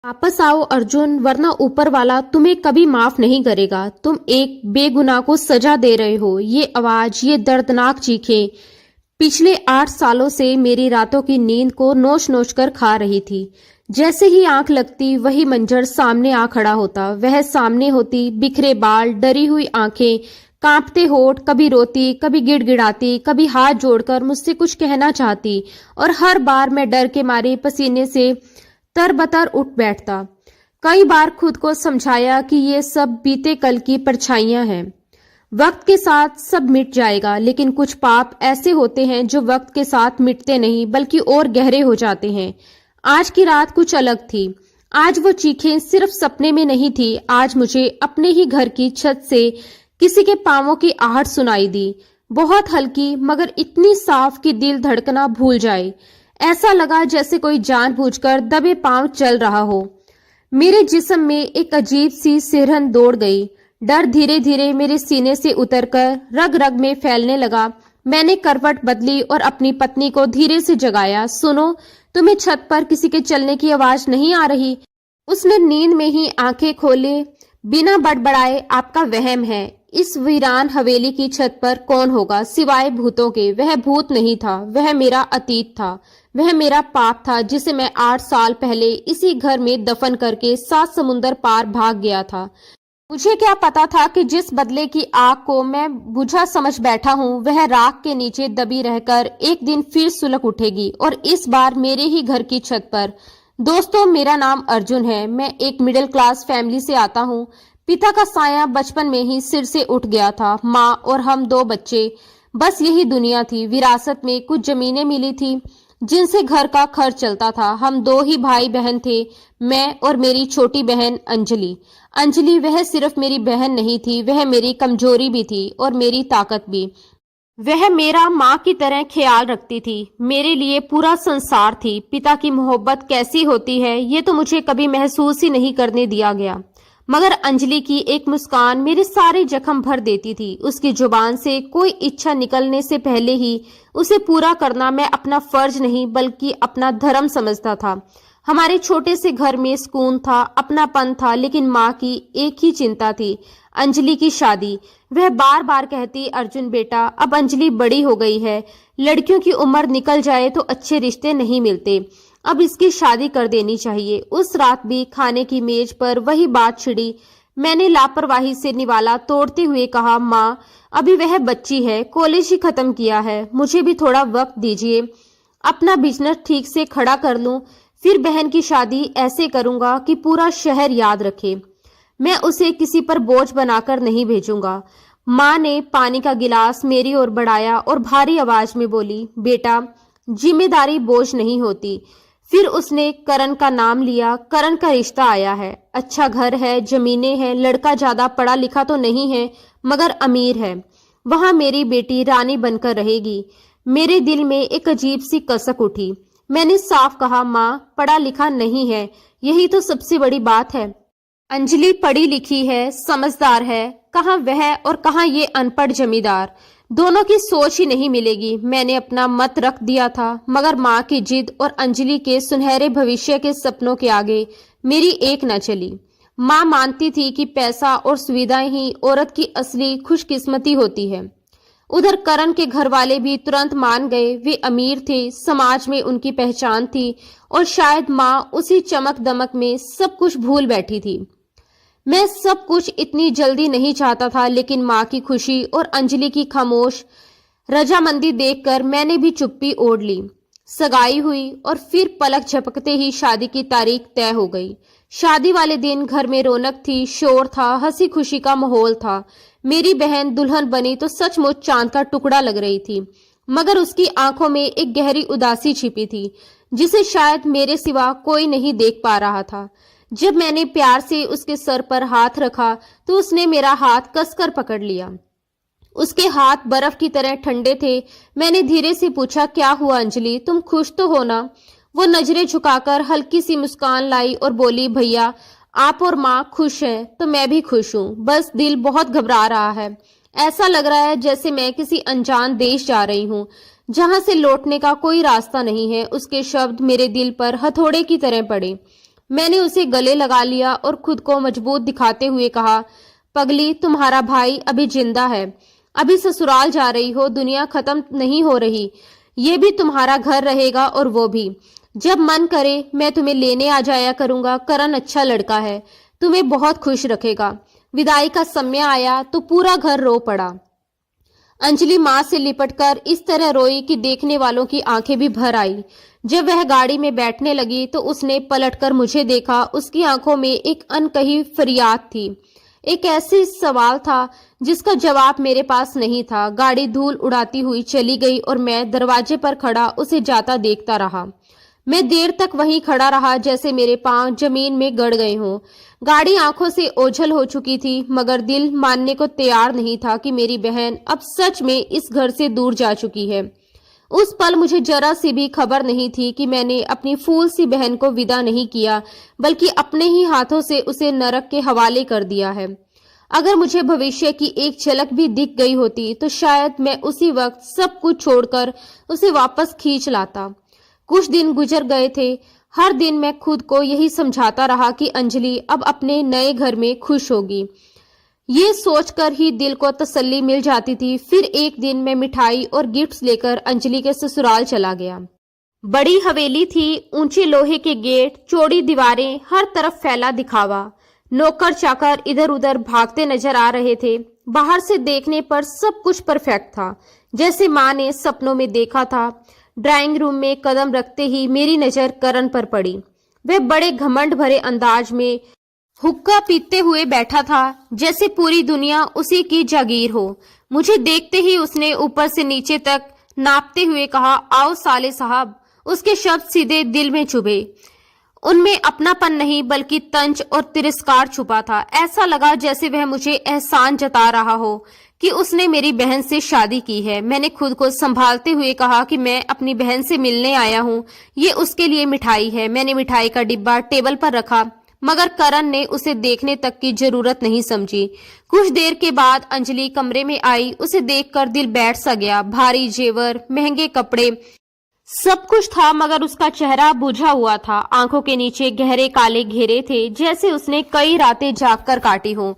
वापस आओ अर्जुन, वरना ऊपर वाला तुम्हें कभी माफ नहीं करेगा। तुम एक बेगुनाह को सजा दे रहे हो। ये आवाज, ये दर्दनाक चीखें पिछले 8 सालों से मेरी रातों की नींद को नोच नोच कर खा रही थी। जैसे ही आंख लगती वही मंजर सामने आ खड़ा होता। वह सामने होती, बिखरे बाल, डरी हुई आंखें, कांपते होठ, कभी रोती, कभी गिड़गिड़ाती, कभी हाथ जोड़कर मुझसे कुछ कहना चाहती, और हर बार मैं डर के मारे पसीने से तरबतर उठ बैठता। कई बार खुद को समझाया कि ये सब बीते कल की परछाइयां हैं, वक्त के साथ सब मिट जाएगा। लेकिन कुछ पाप ऐसे होते हैं जो वक्त के साथ मिटते नहीं बल्कि और गहरे हो जाते हैं। आज की रात कुछ अलग थी। आज वो चीखें सिर्फ सपने में नहीं थी। आज मुझे अपने ही घर की छत से किसी के पांवों की आहट सुनाई दी, बहुत हल्की मगर इतनी साफ कि दिल धड़कना भूल जाए। ऐसा लगा जैसे कोई जानबूझकर दबे पांव चल रहा हो। मेरे जिस्म में एक अजीब सी सिरहन दौड़ गई। डर धीरे धीरे मेरे सीने से उतरकर रग रग में फैलने लगा। मैंने करवट बदली और अपनी पत्नी को धीरे से जगाया। सुनो, तुम्हें छत पर किसी के चलने की आवाज नहीं आ रही? उसने नींद में ही आंखें खोले बिना बड़बड़ाए। आपका वहम है। इस वीरान हवेली की छत पर कौन होगा सिवाय भूतों के? वह भूत नहीं था, वह मेरा अतीत था। वह मेरा पाप था जिसे मैं 8 साल पहले इसी घर में दफन करके 7 समुंदर पार भाग गया था। मुझे क्या पता था कि जिस बदले की आग को मैं बुझा समझ बैठा हूँ वह राख के नीचे दबी रहकर एक दिन फिर सुलग उठेगी, और इस बार मेरे ही घर की छत पर। दोस्तों, मेरा नाम अर्जुन है। मैं एक मिडिल क्लास फैमिली से आता हूँ। पिता का साया बचपन में ही सिर से उठ गया था। माँ और हम 2 बच्चे, बस यही दुनिया थी। विरासत में कुछ जमीनें मिली थी जिनसे घर का खर्च चलता था। हम 2 ही भाई बहन थे, मैं और मेरी छोटी बहन अंजलि। अंजलि वह सिर्फ मेरी बहन नहीं थी, वह मेरी कमजोरी भी थी और मेरी ताकत भी। वह मेरा माँ की तरह ख्याल रखती थी, मेरे लिए पूरा संसार थी। पिता की मोहब्बत कैसी होती है ये तो मुझे कभी महसूस ही नहीं करने दिया गया, मगर अंजलि की एक मुस्कान मेरे सारे जख्म भर देती थी। उसकी जुबान से कोई इच्छा निकलने से पहले ही उसे पूरा करना मैं अपना फर्ज नहीं बल्कि अपना धर्म समझता था। हमारे छोटे से घर में सुकून था, अपनापन था, लेकिन माँ की एक ही चिंता थी, अंजलि की शादी। वह बार बार कहती, अर्जुन बेटा, अब अंजलि बड़ी हो गई है, लड़कियों की उम्र निकल जाए तो अच्छे रिश्ते नहीं मिलते, अब इसकी शादी कर देनी चाहिए। उस रात भी खाने की मेज पर वही बात छिड़ी। मैंने लापरवाही से निवाला तोड़ते हुए कहा, माँ, अभी वह बच्ची है, कॉलेज ही खत्म किया है, मुझे भी थोड़ा वक्त दीजिए, अपना बिजनेस ठीक से खड़ा कर लूं, फिर बहन की शादी ऐसे करूंगा कि पूरा शहर याद रखे। मैं उसे किसी पर बोझ बनाकर नहीं भेजूंगा। माँ ने पानी का गिलास मेरी ओर बढ़ाया और भारी आवाज में बोली, बेटा, जिम्मेदारी बोझ नहीं होती। फिर उसने करण का नाम लिया। करण का रिश्ता आया है, अच्छा घर है, जमीनें हैं, लड़का ज्यादा पढ़ा लिखा तो नहीं है मगर अमीर है। वहां मेरी बेटी रानी बनकर रहेगी। मेरे दिल में एक अजीब सी कसक उठी। मैंने साफ कहा, माँ, पढ़ा लिखा नहीं है, यही तो सबसे बड़ी बात है। अंजलि पढ़ी लिखी है, समझदार है, कहाँ वह और कहाँ ये अनपढ़ जमींदार। दोनों की सोच ही नहीं मिलेगी। मैंने अपना मत रख दिया था, मगर माँ की जिद और अंजलि के सुनहरे भविष्य के सपनों के आगे मेरी एक न चली। माँ मानती थी कि पैसा और सुविधाएं ही औरत की असली खुशकिस्मती होती है। उधर करण के घर वाले भी तुरंत मान गए। वे अमीर थे, समाज में उनकी पहचान थी, और शायद माँ उसी चमक दमक में सब कुछ भूल बैठी थी। मैं सब कुछ इतनी जल्दी नहीं चाहता था, लेकिन माँ की खुशी और अंजलि की खामोश रजामंदी देखकर मैंने भी चुप्पी ओढ़ ली। सगाई हुई और फिर पलक झपकते ही शादी की तारीख तय हो गई। शादी वाले दिन घर में रौनक थी, शोर था, हंसी खुशी का माहौल था। मेरी बहन दुल्हन बनी तो सचमुच चांद का टुकड़ा लग रही थी, मगर उसकी आंखों में एक गहरी उदासी छिपी थी जिसे शायद मेरे सिवा कोई नहीं देख पा रहा था। जब मैंने प्यार से उसके सर पर हाथ रखा तो उसने मेरा हाथ कसकर पकड़ लिया। उसके हाथ बर्फ की तरह ठंडे थे। मैंने धीरे से पूछा, क्या हुआ अंजलि, तुम खुश तो हो ना? वो नजरें झुकाकर हल्की सी मुस्कान लाई और बोली, भैया, आप और माँ खुश हैं तो मैं भी खुश हूँ, बस दिल बहुत घबरा रहा है। ऐसा लग रहा है जैसे मैं किसी अनजान देश जा रही हूँ जहां से लौटने का कोई रास्ता नहीं है। उसके शब्द मेरे दिल पर हथौड़े की तरह पड़े। मैंने उसे गले लगा लिया और खुद को मजबूत दिखाते हुए कहा, पगली, तुम्हारा भाई अभी जिंदा है। अभी ससुराल जा रही हो, दुनिया खत्म नहीं हो रही। ये भी तुम्हारा घर रहेगा और वो भी। जब मन करे मैं तुम्हें लेने आ जाया करूंगा। करण अच्छा लड़का है, तुम्हें बहुत खुश रखेगा। विदाई का समय आया तो पूरा घर रो पड़ा। अंजलि मां से लिपटकर इस तरह रोई कि देखने वालों की आंखें भी भर आई। जब वह गाड़ी में बैठने लगी तो उसने पलटकर मुझे देखा। उसकी आंखों में एक अनकही फरियाद थी, एक ऐसी सवाल था जिसका जवाब मेरे पास नहीं था। गाड़ी धूल उड़ाती हुई चली गई और मैं दरवाजे पर खड़ा उसे जाता देखता रहा। मैं देर तक वहीं खड़ा रहा जैसे मेरे पांव जमीन में गड़ गए हों। गाड़ी आंखों से ओझल हो चुकी थी, मगर दिल मानने को तैयार नहीं था कि मेरी बहन अब सच में इस घर से दूर जा चुकी है। उस पल मुझे जरा सी भी खबर नहीं थी कि मैंने अपनी फूल सी बहन को विदा नहीं किया, बल्कि अपने ही हाथों से उसे नरक के हवाले कर दिया है। अगर मुझे भविष्य की एक झलक भी दिख गई होती तो शायद मैं उसी वक्त सब कुछ छोड़कर उसे वापस खींच लाता। कुछ दिन गुजर गए थे। हर दिन मैं खुद को यही समझाता रहा कि अंजलि अब अपने नए घर में खुश होगी। ये सोचकर ही दिल को तसल्ली मिल जाती थी। फिर एक दिन मैं मिठाई और गिफ्ट्स लेकर अंजलि के ससुराल चला गया। बड़ी हवेली थी, ऊंचे लोहे के गेट, चौड़ी दीवारें, हर तरफ फैला दिखावा। नौकर चाकर इधर उधर भागते नजर आ रहे थे। बाहर से देखने पर सब कुछ परफेक्ट था, जैसे माँ ने सपनों में देखा था। ड्राइंग रूम में कदम रखते ही मेरी नजर करण पर पड़ी। वह बड़े घमंड भरे अंदाज में हुक्का पीते हुए बैठा था, जैसे पूरी दुनिया उसी की जागीर हो। मुझे देखते ही उसने ऊपर से नीचे तक नापते हुए कहा, आओ साले साहब। उसके शब्द सीधे दिल में चुभे। उनमें अपनापन नहीं बल्कि तंज और तिरस्कार छुपा था। ऐसा लगा जैसे वह मुझे एहसान जता रहा हो कि उसने मेरी बहन से शादी की है। मैंने खुद को संभालते हुए कहा कि मैं अपनी बहन से मिलने आया हूँ, ये उसके लिए मिठाई है। मैंने मिठाई का डिब्बा टेबल पर रखा, मगर करण ने उसे देखने तक की जरूरत नहीं समझी। कुछ देर के बाद अंजलि कमरे में आई। उसे देखकर दिल बैठ सा गया। भारी जेवर, महंगे कपड़े, सब कुछ था, मगर उसका चेहरा बुझा हुआ था। आंखों के नीचे गहरे काले घेरे थे, जैसे उसने कई रातें जागकर काटी हों।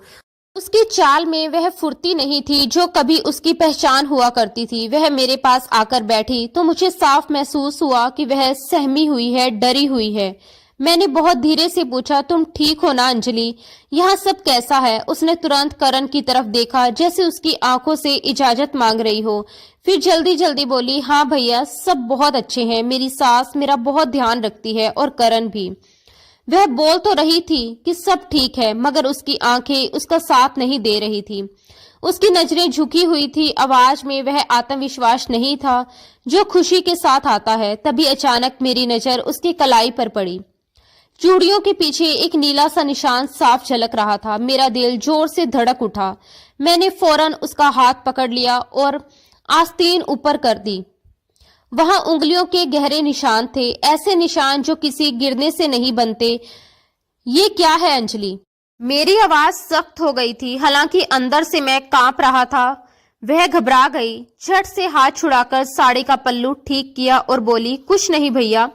उसकी चाल में वह फुर्ती नहीं थी जो कभी उसकी पहचान हुआ करती थी। वह मेरे पास आकर बैठी तो मुझे साफ महसूस हुआ कि वह सहमी हुई है, डरी हुई है। मैंने बहुत धीरे से पूछा, तुम ठीक हो ना अंजलि? यहाँ सब कैसा है? उसने तुरंत करण की तरफ देखा, जैसे उसकी आंखों से इजाजत मांग रही हो। फिर जल्दी जल्दी बोली, हाँ भैया, सब बहुत अच्छे हैं। मेरी सास मेरा बहुत ध्यान रखती है और करण भी। वह बोल तो रही थी कि सब ठीक है, मगर उसकी आंखें उसका साथ नहीं दे रही थी। उसकी नजरें झुकी हुई थी। आवाज में वह आत्मविश्वास नहीं था जो खुशी के साथ आता है। तभी अचानक मेरी नजर उसकी कलाई पर पड़ी। चूड़ियों के पीछे एक नीला सा निशान साफ झलक रहा था। मेरा दिल जोर से धड़क उठा। मैंने फौरन उसका हाथ पकड़ लिया और आस्तीन ऊपर कर दी। वहां उंगलियों के गहरे निशान थे, ऐसे निशान जो किसी गिरने से नहीं बनते। ये क्या है अंजलि? मेरी आवाज सख्त हो गई थी, हालांकि अंदर से मैं कांप रहा था। वह घबरा गई। झट से हाथ छुड़ाकर साड़ी का पल्लू ठीक किया और बोली, कुछ नहीं भैया,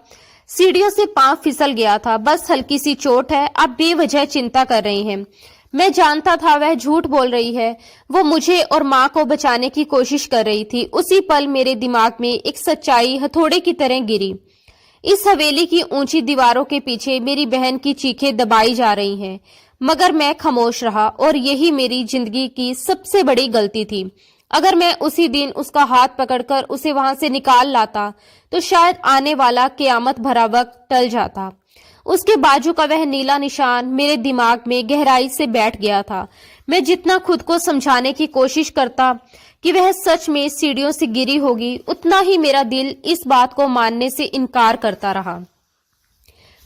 सीढ़ियों से पांव फिसल गया था, बस हल्की सी चोट है। आप बेवजह चिंता कर रही हैं। मैं जानता था वह झूठ बोल रही है। वो मुझे और माँ को बचाने की कोशिश कर रही थी। उसी पल मेरे दिमाग में एक सच्चाई हथौड़े की तरह गिरी। इस हवेली की ऊंची दीवारों के पीछे मेरी बहन की चीखें दबाई जा रही हैं, मगर मैं खामोश रहा, और यही मेरी जिंदगी की सबसे बड़ी गलती थी। अगर मैं उसी दिन उसका हाथ पकड़कर उसे वहां से निकाल लाता तो शायद आने वाला क़यामत भरा वक्त टल जाता। उसके बाजू का वह नीला निशान मेरे दिमाग में गहराई से बैठ गया था। मैं जितना खुद को समझाने की कोशिश करता कि वह सच में सीढ़ियों से गिरी होगी, उतना ही मेरा दिल इस बात को मानने से इनकार करता रहा।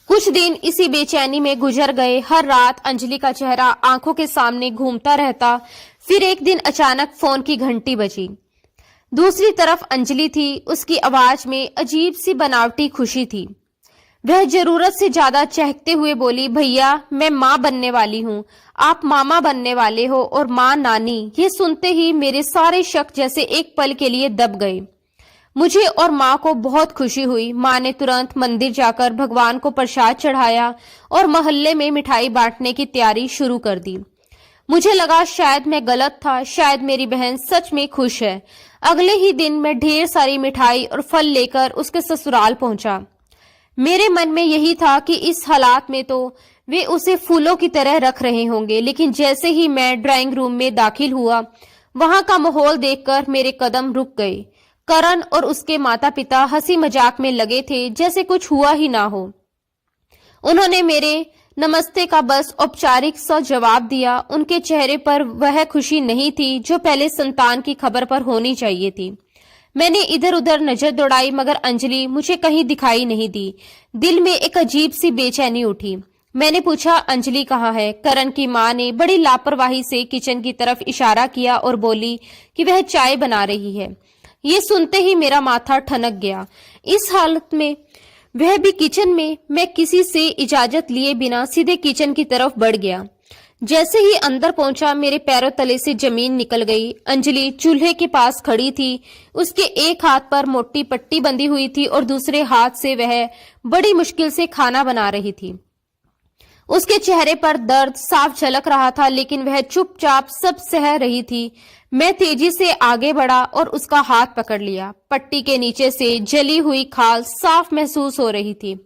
कुछ दिन इसी बेचैनी में गुजर गए। हर रात अंजलि का चेहरा आंखों के सामने घूमता रहता। फिर एक दिन अचानक फोन की घंटी बजी। दूसरी तरफ अंजलि थी। उसकी आवाज में अजीब सी बनावटी खुशी थी। वह जरूरत से ज्यादा चहकते हुए बोली, भैया, मैं माँ बनने वाली हूँ। आप मामा बनने वाले हो और माँ नानी। ये सुनते ही मेरे सारे शक जैसे एक पल के लिए दब गए। मुझे और माँ को बहुत खुशी हुई। माँ ने तुरंत मंदिर जाकर भगवान को प्रसाद चढ़ाया और मोहल्ले में मिठाई बांटने की तैयारी शुरू कर दी। मुझे लगा शायद मैं गलत था, शायद मेरी बहन सच में खुश है। अगले ही दिन मैं ढेर सारी मिठाई और फल लेकर उसके ससुराल पहुंचा। मेरे मन में यही था कि इस हालात में तो वे उसे फूलों की तरह रख रहे होंगे, लेकिन जैसे ही मैं ड्राइंग रूम में दाखिल हुआ, वहां का माहौल देखकर मेरे कदम रुक गए। करण और उसके माता पिता हंसी मजाक में लगे थे, जैसे कुछ हुआ ही ना हो। उन्होंने मेरे नमस्ते का बस औपचारिक सा जवाब दिया। उनके चेहरे पर वह खुशी नहीं थी जो पहले संतान की खबर पर होनी चाहिए थी। मैंने इधर उधर नजर दौड़ाई, मगर अंजलि मुझे कहीं दिखाई नहीं दी। दिल में एक अजीब सी बेचैनी उठी। मैंने पूछा, अंजलि कहाँ है? करण की माँ ने बड़ी लापरवाही से किचन की तरफ इशारा किया और बोली कि वह चाय बना रही है। ये सुनते ही मेरा माथा ठनक गया। इस हालत में, वह भी किचन में, मैं किसी से इजाजत लिए बिना सीधे किचन की तरफ बढ़ गया। जैसे ही अंदर पहुंचा, मेरे पैरों तले से जमीन निकल गई। अंजलि चूल्हे के पास खड़ी थी। उसके एक हाथ पर मोटी पट्टी बंधी हुई थी और दूसरे हाथ से वह बड़ी मुश्किल से खाना बना रही थी। उसके चेहरे पर दर्द साफ झलक रहा था, लेकिन वह चुपचाप सब सह रही थी। मैं तेजी से आगे बढ़ा और उसका हाथ पकड़ लिया। पट्टी के नीचे से जली हुई खाल साफ महसूस हो रही थी।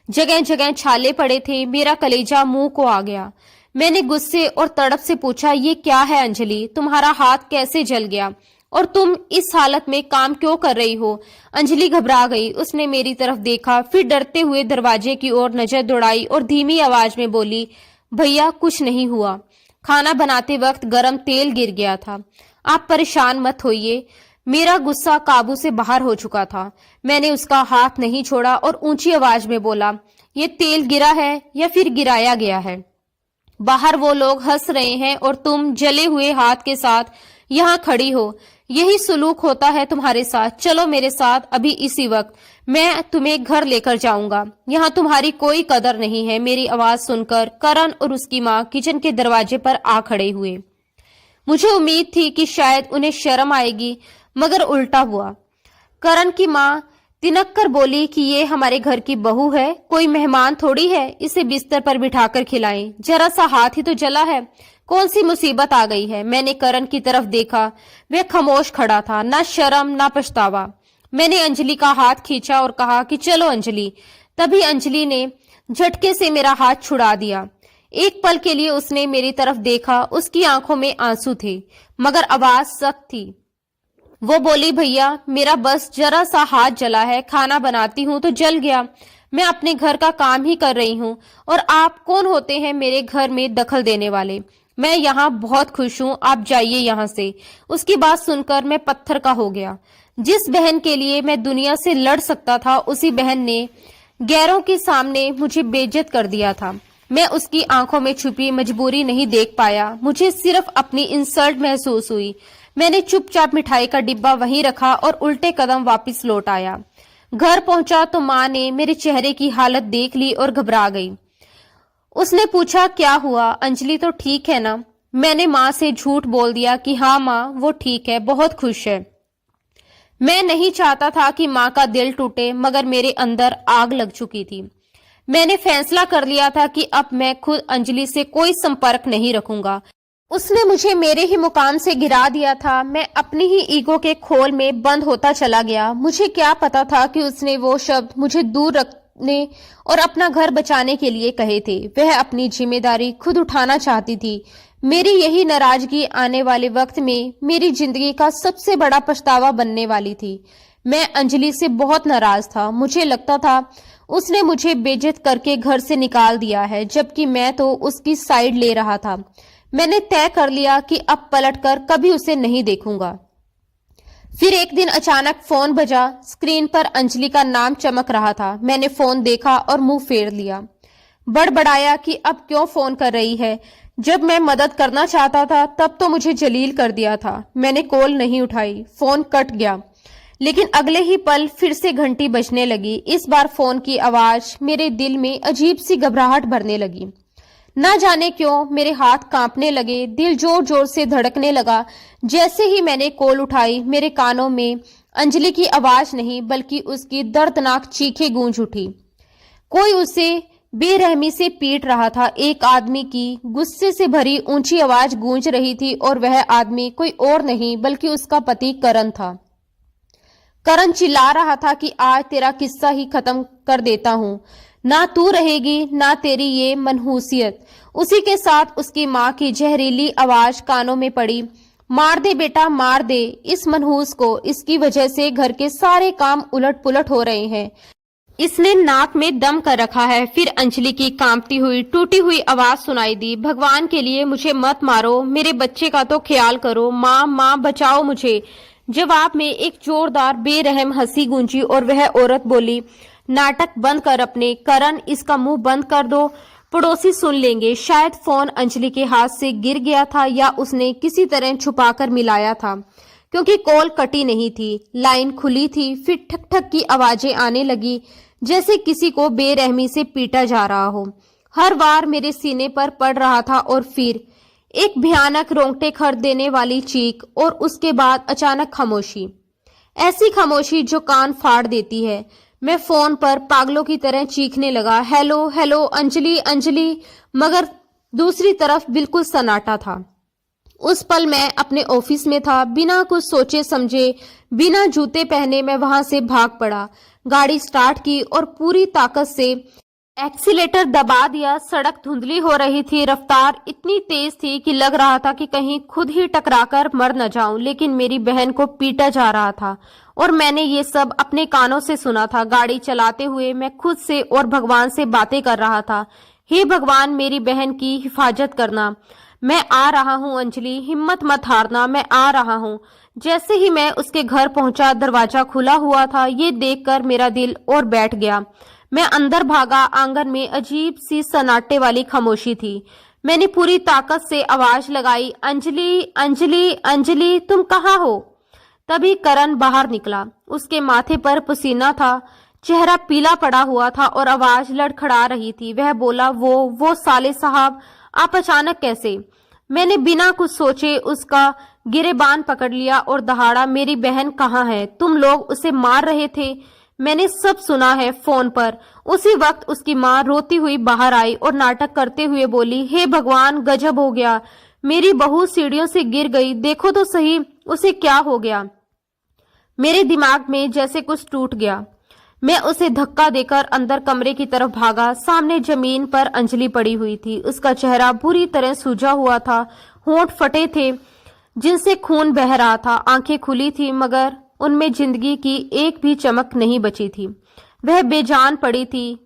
जगह जगह छाले पड़े थे। मेरा कलेजा मुंह को आ गया। मैंने गुस्से और तड़प से पूछा, ये क्या है अंजलि? तुम्हारा हाथ कैसे जल गया? और तुम इस हालत में काम क्यों कर रही हो? अंजलि घबरा गई। उसने मेरी तरफ देखा, फिर डरते हुए दरवाजे की ओर नजर दौड़ाई और धीमी आवाज में बोली, भैया कुछ नहीं हुआ। खाना बनाते वक्त गरम तेल गिर गया था। आप परेशान मत होइए। मेरा गुस्सा काबू से बाहर हो चुका था। मैंने उसका हाथ नहीं छोड़ा और ऊंची आवाज में बोला, ये तेल गिरा है या फिर गिराया गया है? बाहर वो लोग हंस रहे हैं और तुम जले हुए हाथ के साथ यहाँ खड़ी हो। यही सुलूक होता है तुम्हारे साथ। चलो मेरे साथ अभी इसी वक्त, मैं तुम्हें घर लेकर जाऊंगा। यहाँ तुम्हारी कोई कदर नहीं है। मेरी आवाज सुनकर करण और उसकी माँ किचन के दरवाजे पर आ खड़े हुए। मुझे उम्मीद थी कि शायद उन्हें शर्म आएगी, मगर उल्टा हुआ। करण की माँ तिनक कर बोली कि ये हमारे घर की बहू है, कोई मेहमान थोड़ी है, इसे बिस्तर पर बिठाकर खिलाएं। जरा सा हाथ ही तो जला है, कौन सी मुसीबत आ गई है? मैंने करण की तरफ देखा। वह खामोश खड़ा था, ना शर्म ना पछतावा। मैंने अंजलि का हाथ खींचा और कहा कि चलो अंजलि। तभी अंजलि ने झटके से मेरा हाथ छुड़ा दिया। एक पल के लिए उसने मेरी तरफ देखा। उसकी आंखों में आंसू थे, मगर आवाज सख्त थी। वो बोली, भैया मेरा बस जरा सा हाथ जला है, खाना बनाती हूँ तो जल गया। मैं अपने घर का काम ही कर रही हूँ, और आप कौन होते हैं मेरे घर में दखल देने वाले? मैं यहाँ बहुत खुश हूँ, आप जाइए यहाँ से। उसकी बात सुनकर मैं पत्थर का हो गया। जिस बहन के लिए मैं दुनिया से लड़ सकता था, उसी बहन ने गैरों के सामने मुझे बेइज्जत कर दिया था। मैं उसकी आंखों में छुपी मजबूरी नहीं देख पाया। मुझे सिर्फ अपनी इंसल्ट महसूस हुई। मैंने चुपचाप मिठाई का डिब्बा वहीं रखा और उल्टे कदम वापस लौट आया। घर पहुंचा तो माँ ने मेरे चेहरे की हालत देख ली और घबरा गई। उसने पूछा, क्या हुआ? अंजलि तो ठीक है ना? मैंने माँ से झूठ बोल दिया कि हाँ माँ, वो ठीक है, बहुत खुश है। मैं नहीं चाहता था कि माँ का दिल टूटे, मगर मेरे अंदर आग लग चुकी थी। मैंने फैसला कर लिया था कि अब मैं खुद अंजलि से कोई संपर्क नहीं रखूंगा। उसने मुझे मेरे ही मुकाम से गिरा दिया था। मैं अपनी ही ईगो के खोल में बंद होता चला गया। मुझे क्या पता था कि उसने वो शब्द मुझे दूर रखने और अपना घर बचाने के लिए कहे थे। वह अपनी जिम्मेदारी खुद उठाना चाहती थी। मेरी यही नाराजगी आने वाले वक्त में मेरी जिंदगी का सबसे बड़ा पछतावा बनने वाली थी। मैं अंजलि से बहुत नाराज था। मुझे लगता था उसने मुझे बेइज्जत करके घर से निकाल दिया है, जबकि मैं तो उसकी साइड ले रहा था। मैंने तय कर लिया कि अब पलटकर कभी उसे नहीं देखूंगा। फिर एक दिन अचानक फोन बजा। स्क्रीन पर अंजलि का नाम चमक रहा था। मैंने फोन देखा और मुंह फेर लिया। बड़बड़ाया कि अब क्यों फोन कर रही है? जब मैं मदद करना चाहता था तब तो मुझे जलील कर दिया था। मैंने कॉल नहीं उठाई। फोन कट गया, लेकिन अगले ही पल फिर से घंटी बजने लगी। इस बार फोन की आवाज मेरे दिल में अजीब सी घबराहट भरने लगी। ना जाने क्यों मेरे हाथ कांपने लगे, दिल जोर जोर से धड़कने लगा। जैसे ही मैंने कॉल उठाई, मेरे कानों में अंजलि की आवाज नहीं बल्कि उसकी दर्दनाक चीखें गूंज उठी। कोई उसे बेरहमी से पीट रहा था। एक आदमी की गुस्से से भरी ऊंची आवाज गूंज रही थी और वह आदमी कोई और नहीं बल्कि उसका पति करण था। करण चिल्ला रहा था कि आज तेरा किस्सा ही खत्म कर देता हूं, ना तू रहेगी ना तेरी ये मनहूसियत। उसी के साथ उसकी मां की जहरीली आवाज कानों में पड़ी, मार दे बेटा मार दे इस मनहूस को, इसकी वजह से घर के सारे काम उलट पुलट हो रहे हैं, इसने नाक में दम कर रखा है। फिर अंजलि की कांपती हुई टूटी हुई आवाज सुनाई दी, भगवान के लिए मुझे मत मारो, मेरे बच्चे का तो ख्याल करो, माँ माँ बचाओ मुझे। जवाब में एक जोरदार बेरहम हंसी गूंजी और वह औरत बोली, नाटक बंद कर अपने, करण इसका मुंह बंद कर दो, पड़ोसी सुन लेंगे। शायद फोन अंजलि के हाथ से गिर गया था या उसने किसी तरह छुपाकर मिलाया था, क्योंकि कॉल कटी नहीं थी, लाइन खुली थी। फिर ठक ठक की आवाजें आने लगी, जैसे किसी को बेरहमी से पीटा जा रहा हो। हर बार मेरे सीने पर पड़ रहा था और फिर एक भयानक रोंगटे खड़ देने वाली चीख और उसके बाद अचानक खामोशी, ऐसी खामोशी जो कान फाड़ देती है। मैं फोन पर पागलों की तरह चीखने लगा, हेलो हेलो अंजलि अंजलि, मगर दूसरी तरफ बिल्कुल सन्नाटा था। उस पल मैं अपने ऑफिस में था। बिना कुछ सोचे समझे, बिना जूते पहने मैं वहां से भाग पड़ा। गाड़ी स्टार्ट की और पूरी ताकत से एक्सीलेटर दबा दिया। सड़क धुंधली हो रही थी, रफ्तार इतनी तेज थी कि लग रहा था कि कहीं खुद ही टकराकर मर न जाऊं, लेकिन मेरी बहन को पीटा जा रहा था और मैंने ये सब अपने कानों से सुना था। गाड़ी चलाते हुए मैं खुद से और भगवान से बातें कर रहा था, हे भगवान मेरी बहन की हिफाजत करना, मैं आ रहा हूं अंजलि, हिम्मत मत हारना, मैं आ रहा हूं। जैसे ही मैं उसके घर पहुंचा, दरवाजा खुला हुआ था। ये देखकर मेरा दिल और बैठ गया। मैं अंदर भागा। आंगन में अजीब सी सन्नाटे वाली खामोशी थी। मैंने पूरी ताकत से आवाज लगाई, अंजलि अंजलि अंजलि तुम कहाँ हो? तभी करण बाहर निकला। उसके माथे पर पसीना था, चेहरा पीला पड़ा हुआ था और आवाज लड़खड़ा रही थी। वह बोला, वो साले साहब आप अचानक कैसे? मैंने बिना कुछ सोचे उसका गिरेबान पकड़ लिया और दहाड़ा, मेरी बहन कहाँ है? तुम लोग उसे मार रहे थे, मैंने सब सुना है फोन पर। उसी वक्त उसकी माँ रोती हुई बाहर आई और नाटक करते हुए बोली, हे भगवान गजब हो गया, मेरी बहू सीढ़ियों से गिर गई, देखो तो सही उसे क्या हो गया। मेरे दिमाग में जैसे कुछ टूट गया। मैं उसे धक्का देकर अंदर कमरे की तरफ भागा। सामने जमीन पर अंजलि पड़ी हुई थी। उसका चेहरा बुरी तरह सूजा हुआ था, होंठ फटे थे जिनसे खून बह रहा था, आंखें खुली थी मगर उनमें जिंदगी की एक भी चमक नहीं बची थी। वह बेजान पड़ी थी।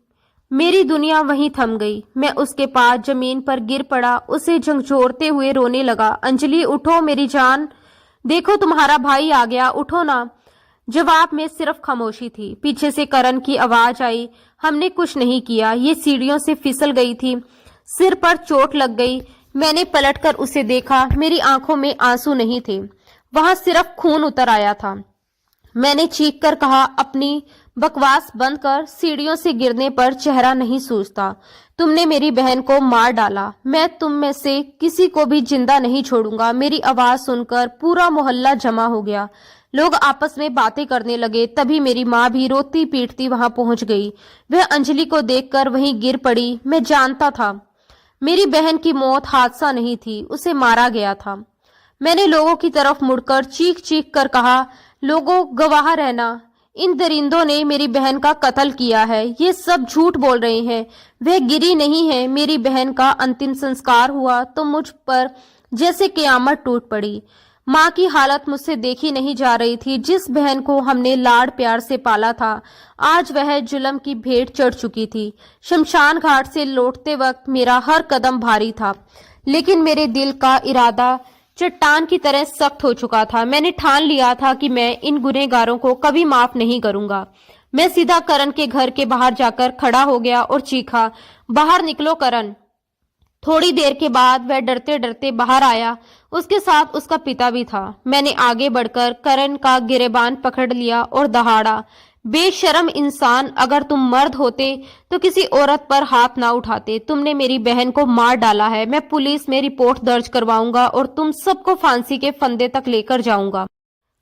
मेरी दुनिया वहीं थम गई। मैं उसके पास जमीन पर गिर पड़ा, उसे झंझोरते हुए रोने लगा, अंजलि उठो मेरी जान, देखो तुम्हारा भाई आ गया, उठो ना। जवाब में सिर्फ खामोशी थी। पीछे से करण की आवाज आई, हमने कुछ नहीं किया, ये सीढ़ियों से फिसल गई थी, सिर पर चोट लग गई। मैंने पलटकर उसे देखा, मेरी आंखों में आंसू नहीं थे, वहां सिर्फ खून उतर आया था। मैंने चीख कर कहा, अपनी बकवास बंद कर, सीढ़ियों से गिरने पर चेहरा नहीं सूझता, तुमने मेरी बहन को मार डाला, मैं तुम में से किसी को भी जिंदा नहीं छोड़ूंगा। मेरी आवाज सुनकर पूरा मोहल्ला जमा हो गया। लोग आपस में बातें करने लगे। तभी मेरी माँ भी रोती पीटती वहां पहुंच गई। वह अंजलि को देखकर वहीं गिर पड़ी। मैं जानता था मेरी बहन की मौत हादसा नहीं थी, उसे मारा गया था। मैंने लोगों की तरफ मुड़कर चीख चीख कर कहा, लोगों गवाह रहना, इन दरिंदों ने मेरी बहन का कत्ल किया है, ये सब झूठ बोल रहे हैं, वह गिरी नहीं है। मेरी बहन का अंतिम संस्कार हुआ तो मुझ पर जैसे क़यामत टूट पड़ी। माँ की हालत मुझसे देखी नहीं जा रही थी। जिस बहन को हमने लाड़ प्यार से पाला था, आज वह जुल्म की भेंट चढ़ चुकी थी। शमशान घाट से लौटते वक्त मेरा हर कदम भारी था, लेकिन मेरे दिल का इरादा चट्टान की तरह सख्त हो चुका था। मैंने ठान लिया था कि मैं इन गुनहगारों को कभी माफ नहीं करूंगा। मैं सीधा करण के घर के बाहर जाकर खड़ा हो गया और चीखा, बाहर निकलो करण। थोड़ी देर के बाद वह डरते डरते बाहर आया, उसके साथ उसका पिता भी था। मैंने आगे बढ़कर करण का गिरेबान पकड़ लिया और दहाड़ा, बेशर्म इंसान, अगर तुम मर्द होते तो किसी औरत पर हाथ ना उठाते। तुमने मेरी बहन को मार डाला है। मैं पुलिस में रिपोर्ट दर्ज करवाऊंगा और तुम सबको फांसी के फंदे तक लेकर जाऊंगा।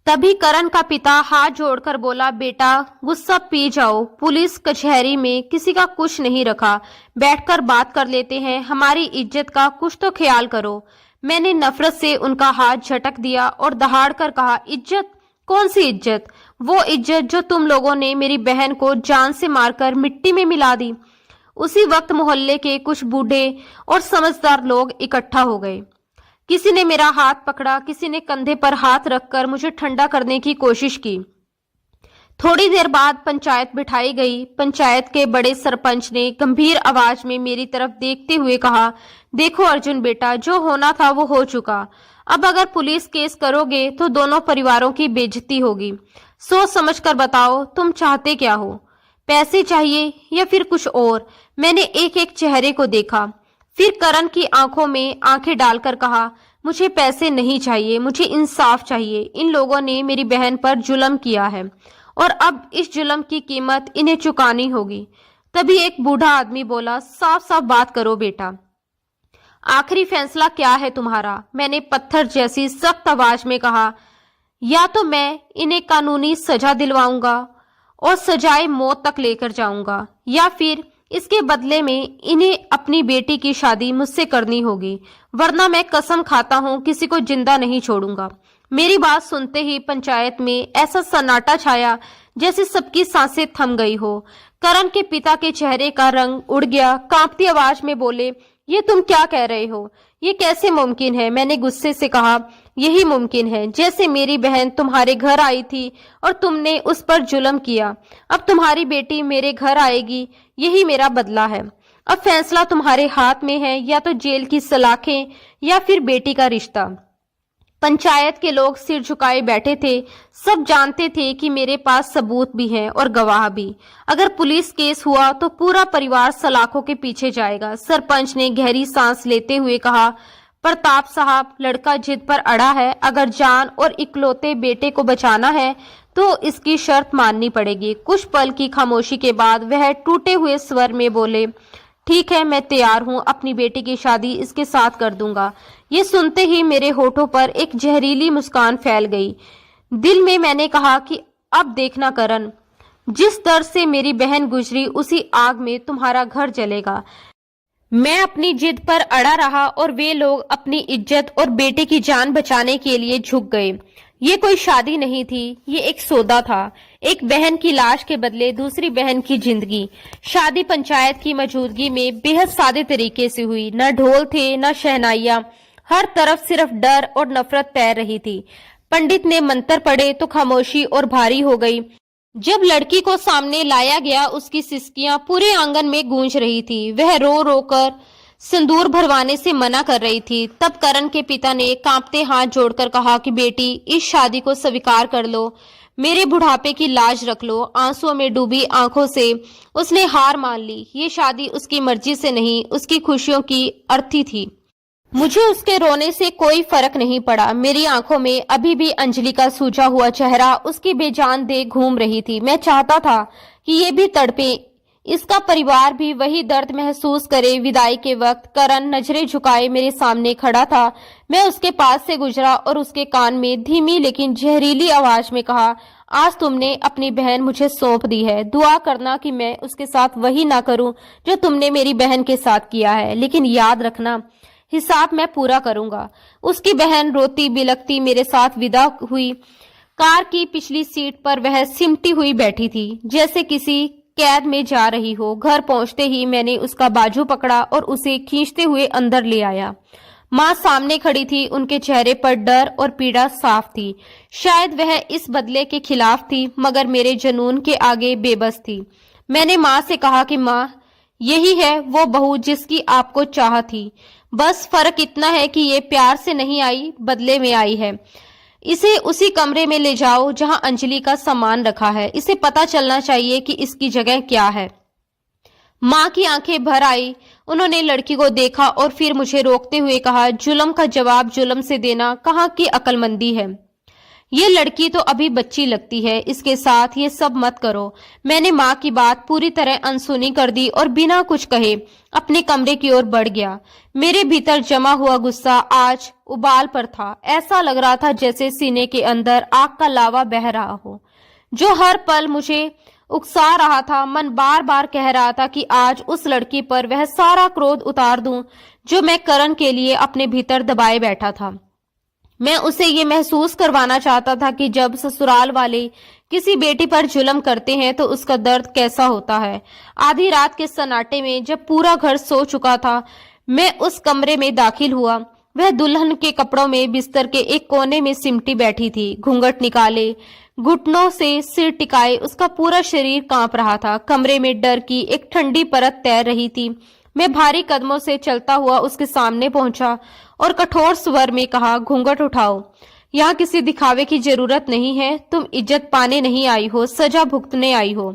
तभी करण का पिता हाथ जोड़कर बोला, बेटा गुस्सा पी जाओ, पुलिस कचहरी में किसी का कुछ नहीं रखा, बैठकर बात कर लेते हैं, हमारी इज्जत का कुछ तो ख्याल करो। मैंने नफरत से उनका हाथ झटक दिया और दहाड़ कर कहा, इज्जत? कौन सी इज्जत? वो इज्जत जो तुम लोगों ने मेरी बहन को जान से मारकर मिट्टी में मिला दी। उसी वक्त मोहल्ले के कुछ बूढ़े और समझदार लोग इकट्ठा हो गए। किसी ने मेरा हाथ पकड़ा, किसी ने कंधे पर हाथ रखकर मुझे ठंडा करने की कोशिश की। थोड़ी देर बाद पंचायत बिठाई गई। पंचायत के बड़े सरपंच ने गंभीर आवाज में मेरी तरफ देखते हुए कहा, देखो अर्जुन बेटा, जो होना था वो हो चुका। अब अगर पुलिस केस करोगे तो दोनों परिवारों की बेइज्जती होगी। सोच समझ कर बताओ, तुम चाहते क्या हो? पैसे चाहिए या फिर कुछ और? मैंने एक एक चेहरे को देखा, फिर करण की आंखों में आंखें डालकर कहा, मुझे पैसे नहीं चाहिए, मुझे इंसाफ चाहिए। इन लोगों ने मेरी बहन पर जुल्म किया है और अब इस जुल्म की कीमत इन्हें चुकानी होगी। तभी एक बूढ़ा आदमी बोला, साफ साफ बात करो बेटा, आखिरी फैसला क्या है तुम्हारा? मैंने पत्थर जैसी सख्त आवाज में कहा, या तो मैं इन्हें कानूनी सजा दिलवाऊंगा और सजाए मौत तक लेकर जाऊंगा, या फिर इसके बदले में इन्हें अपनी बेटी की शादी मुझसे करनी होगी, वरना मैं कसम खाता हूं किसी को जिंदा नहीं छोड़ूंगा। मेरी बात सुनते ही पंचायत में ऐसा सन्नाटा छाया जैसे सबकी सांसें थम गई हो। करण के पिता के चेहरे का रंग उड़ गया। कांपती आवाज में बोले, ये तुम क्या कह रहे हो? ये कैसे मुमकिन है? मैंने गुस्से से कहा, यही मुमकिन है, जैसे मेरी बहन तुम्हारे घर आई थी और तुमने उस पर जुल्म किया, अब तुम्हारी बेटी मेरे घर आएगी, यही मेरा बदला है। अब फैसला तुम्हारे हाथ में है, या तो जेल की सलाखें या फिर बेटी का रिश्ता। पंचायत के लोग सिर झुकाए बैठे थे। सब जानते थे कि मेरे पास सबूत भी हैं और गवाह भी। अगर पुलिस केस हुआ तो पूरा परिवार सलाखों के पीछे जाएगा। सरपंच ने गहरी सांस लेते हुए कहा, प्रताप साहब, लड़का जिद पर अड़ा है, अगर जान और इकलौते बेटे को बचाना है तो इसकी शर्त माननी पड़ेगी। कुछ पल की खामोशी के बाद वह टूटे हुए स्वर में बोले, ठीक है, मैं तैयार हूं, अपनी बेटी की शादी इसके साथ कर दूंगा। ये सुनते ही मेरे होठों पर एक जहरीली मुस्कान फैल गई। दिल में मैंने कहा कि अब देखना करण, जिस दर्द से मेरी बहन गुजरी उसी आग में तुम्हारा घर जलेगा। मैं अपनी जिद पर अड़ा रहा और वे लोग अपनी इज्जत और बेटे की जान बचाने के लिए झुक गए। ये कोई शादी नहीं थी, ये एक सौदा था। एक बहन की लाश के बदले दूसरी बहन की जिंदगी। शादी पंचायत की मौजूदगी में बेहद सादे तरीके से हुई। न ढोल थे, न शहनाइयां, हर तरफ सिर्फ डर और नफरत तैर रही थी। पंडित ने मंत्र पढ़े तो खामोशी और भारी हो गई। जब लड़की को सामने लाया गया, उसकी सिसकियां पूरे आंगन में गूंज रही थी। वह रो रो कर सिंदूर भरवाने से मना कर रही थी। तब करण के पिता ने कांपते हाथ जोड़कर कहा कि बेटी, इस शादी को स्वीकार कर लो, मेरे बुढ़ापे की लाज रख लो। आंसुओं में डूबी आंखों से उसने हार मान ली। ये शादी उसकी मर्जी से नहीं, उसकी खुशियों की अर्थी थी। मुझे उसके रोने से कोई फर्क नहीं पड़ा। मेरी आंखों में अभी भी अंजलि का सूजा हुआ चेहरा उसकी बेजान देह घूम रही थी। मैं चाहता था कि ये भी तड़पे, इसका परिवार भी वही दर्द महसूस करे। विदाई के वक्त करण नजरें झुकाए मेरे सामने खड़ा था। मैं उसके पास से गुजरा और उसके कान में धीमी लेकिन जहरीली आवाज में कहा, आज तुमने अपनी बहन मुझे सौंप दी है। दुआ करना कि मैं उसके साथ वही ना करूं जो तुमने मेरी बहन के साथ किया है, लेकिन याद रखना, हिसाब मैं पूरा करूंगा। उसकी बहन रोती बिलखती मेरे साथ विदा हुई। कार की पिछली सीट पर वह सिमटी हुई बैठी थी, जैसे किसी कैद में जा रही हो। घर पहुंचते ही मैंने उसका बाजू पकड़ा और उसे खींचते हुए अंदर ले आया। माँ सामने खड़ी थी, उनके चेहरे पर डर और पीड़ा साफ थी। शायद वह इस बदले के खिलाफ थी, मगर मेरे जुनून के आगे बेबस थी। मैंने माँ से कहा कि माँ, यही है वो बहू जिसकी आपको चाह थी, बस फर्क इतना है कि ये प्यार से नहीं आई, बदले में आई है। इसे उसी कमरे में ले जाओ जहां अंजलि का सामान रखा है। इसे पता चलना चाहिए कि इसकी जगह क्या है। माँ की आंखें भर आई। उन्होंने लड़की को देखा और फिर मुझे रोकते हुए कहा, जुल्म का जवाब जुल्म से देना कहाँ की अक्लमंदी है। ये लड़की तो अभी बच्ची लगती है, इसके साथ ये सब मत करो। मैंने माँ की बात पूरी तरह अनसुनी कर दी और बिना कुछ कहे अपने कमरे की ओर बढ़ गया। मेरे भीतर जमा हुआ गुस्सा आज उबाल पर था। ऐसा लग रहा था जैसे सीने के अंदर आग का लावा बह रहा हो, जो हर पल मुझे उकसा रहा था। मन बार बार कह रहा था कि आज उस लड़की पर वह सारा क्रोध उतार दूं जो मैं करण के लिए अपने भीतर दबाए बैठा था। मैं उसे ये महसूस करवाना चाहता था कि जब ससुराल वाले किसी बेटी पर जुल्म करते हैं तो उसका दर्द कैसा होता है। आधी रात के सन्नाटे में जब पूरा घर सो चुका था, मैं उस कमरे में दाखिल हुआ। वह दुल्हन के कपड़ों में बिस्तर के एक कोने में सिमटी बैठी थी। घूंघट निकाले, घुटनों से सिर टिकाए, उसका पूरा शरीर कांप रहा था। कमरे में डर की एक ठंडी परत तैर रही थी। मैं भारी कदमों से चलता हुआ उसके सामने पहुंचा और कठोर स्वर में कहा, घूंघट उठाओ। यहाँ किसी दिखावे की जरूरत नहीं है। तुम इज्जत पाने नहीं आई हो, सजा भुगतने आई हो।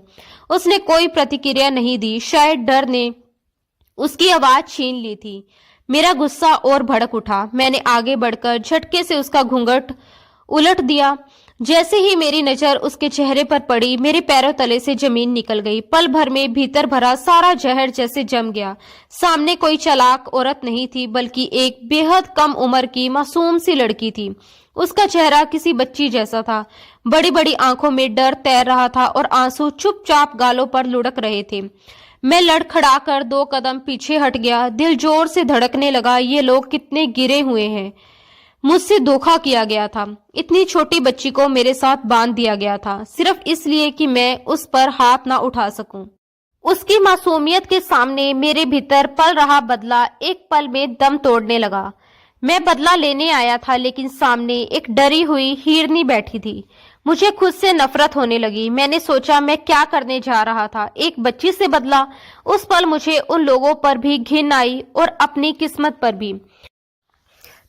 उसने कोई प्रतिक्रिया नहीं दी। शायद डर ने उसकी आवाज छीन ली थी। मेरा गुस्सा और भड़क उठा। मैंने आगे बढ़कर झटके से उसका घूंघट उलट दिया। जैसे ही मेरी नजर उसके चेहरे पर पड़ी, मेरे पैरों तले से जमीन निकल गई। पल भर में भीतर भरा सारा जहर जैसे जम गया। सामने कोई चालाक औरत नहीं थी, बल्कि एक बेहद कम उम्र की मासूम सी लड़की थी। उसका चेहरा किसी बच्ची जैसा था। बड़ी बड़ी आंखों में डर तैर रहा था और आंसू चुपचाप गालों पर लुढ़क रहे थे। मैं लड़खड़ाकर 2 कदम पीछे हट गया। दिल जोर से धड़कने लगा। ये लोग कितने गिरे हुए हैं। मुझसे धोखा किया गया था। इतनी छोटी बच्ची को मेरे साथ बांध दिया गया था, सिर्फ इसलिए कि मैं उस पर हाथ ना उठा सकूं। उसकी मासूमियत के सामने मेरे भीतर पल रहा बदला एक पल में दम तोड़ने लगा। मैं बदला लेने आया था, लेकिन सामने एक डरी हुई हिरनी बैठी थी। मुझे खुद से नफरत होने लगी। मैंने सोचा, मैं क्या करने जा रहा था? एक बच्ची से बदला? उस पल मुझे उन लोगों पर भी घिन आई और अपनी किस्मत पर भी।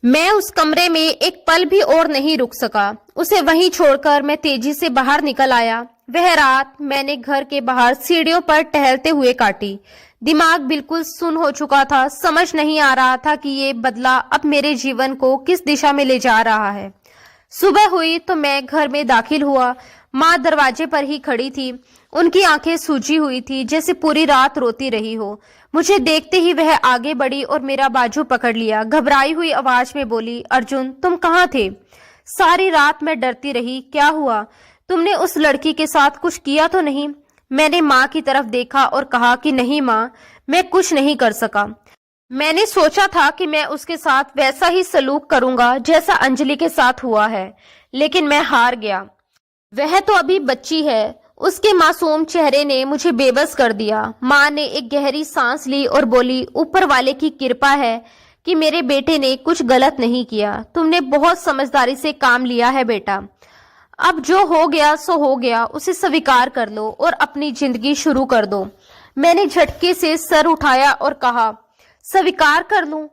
मैं उस कमरे में एक पल भी और नहीं रुक सका। उसे वहीं छोड़कर मैं तेजी से बाहर निकल आया। वह रात मैंने घर के बाहर सीढ़ियों पर टहलते हुए काटी। दिमाग बिल्कुल सुन्न हो चुका था। समझ नहीं आ रहा था कि ये बदला अब मेरे जीवन को किस दिशा में ले जा रहा है। सुबह हुई तो मैं घर में दाखिल हुआ। माँ दरवाजे पर ही खड़ी थी। उनकी आंखें सूजी हुई थी, जैसे पूरी रात रोती रही हो। मुझे देखते ही वह आगे बढ़ी और मेरा बाजू पकड़ लिया। घबराई हुई आवाज में बोली, अर्जुन तुम कहाँ थे? सारी रात मैं डरती रही। क्या हुआ? तुमने उस लड़की के साथ कुछ किया तो नहीं? मैंने माँ की तरफ देखा और कहा कि नहीं माँ, मैं कुछ नहीं कर सका। मैंने सोचा था कि मैं उसके साथ वैसा ही सलूक करूंगा जैसा अंजलि के साथ हुआ है, लेकिन मैं हार गया। वह तो अभी बच्ची है। उसके मासूम चेहरे ने मुझे बेबस कर दिया। माँ ने एक गहरी सांस ली और बोली, ऊपर वाले की कृपा है कि मेरे बेटे ने कुछ गलत नहीं किया। तुमने बहुत समझदारी से काम लिया है बेटा। अब जो हो गया सो हो गया, उसे स्वीकार कर लो और अपनी जिंदगी शुरू कर दो। मैंने झटके से सर उठाया और कहा, स्वीकार कर लूं?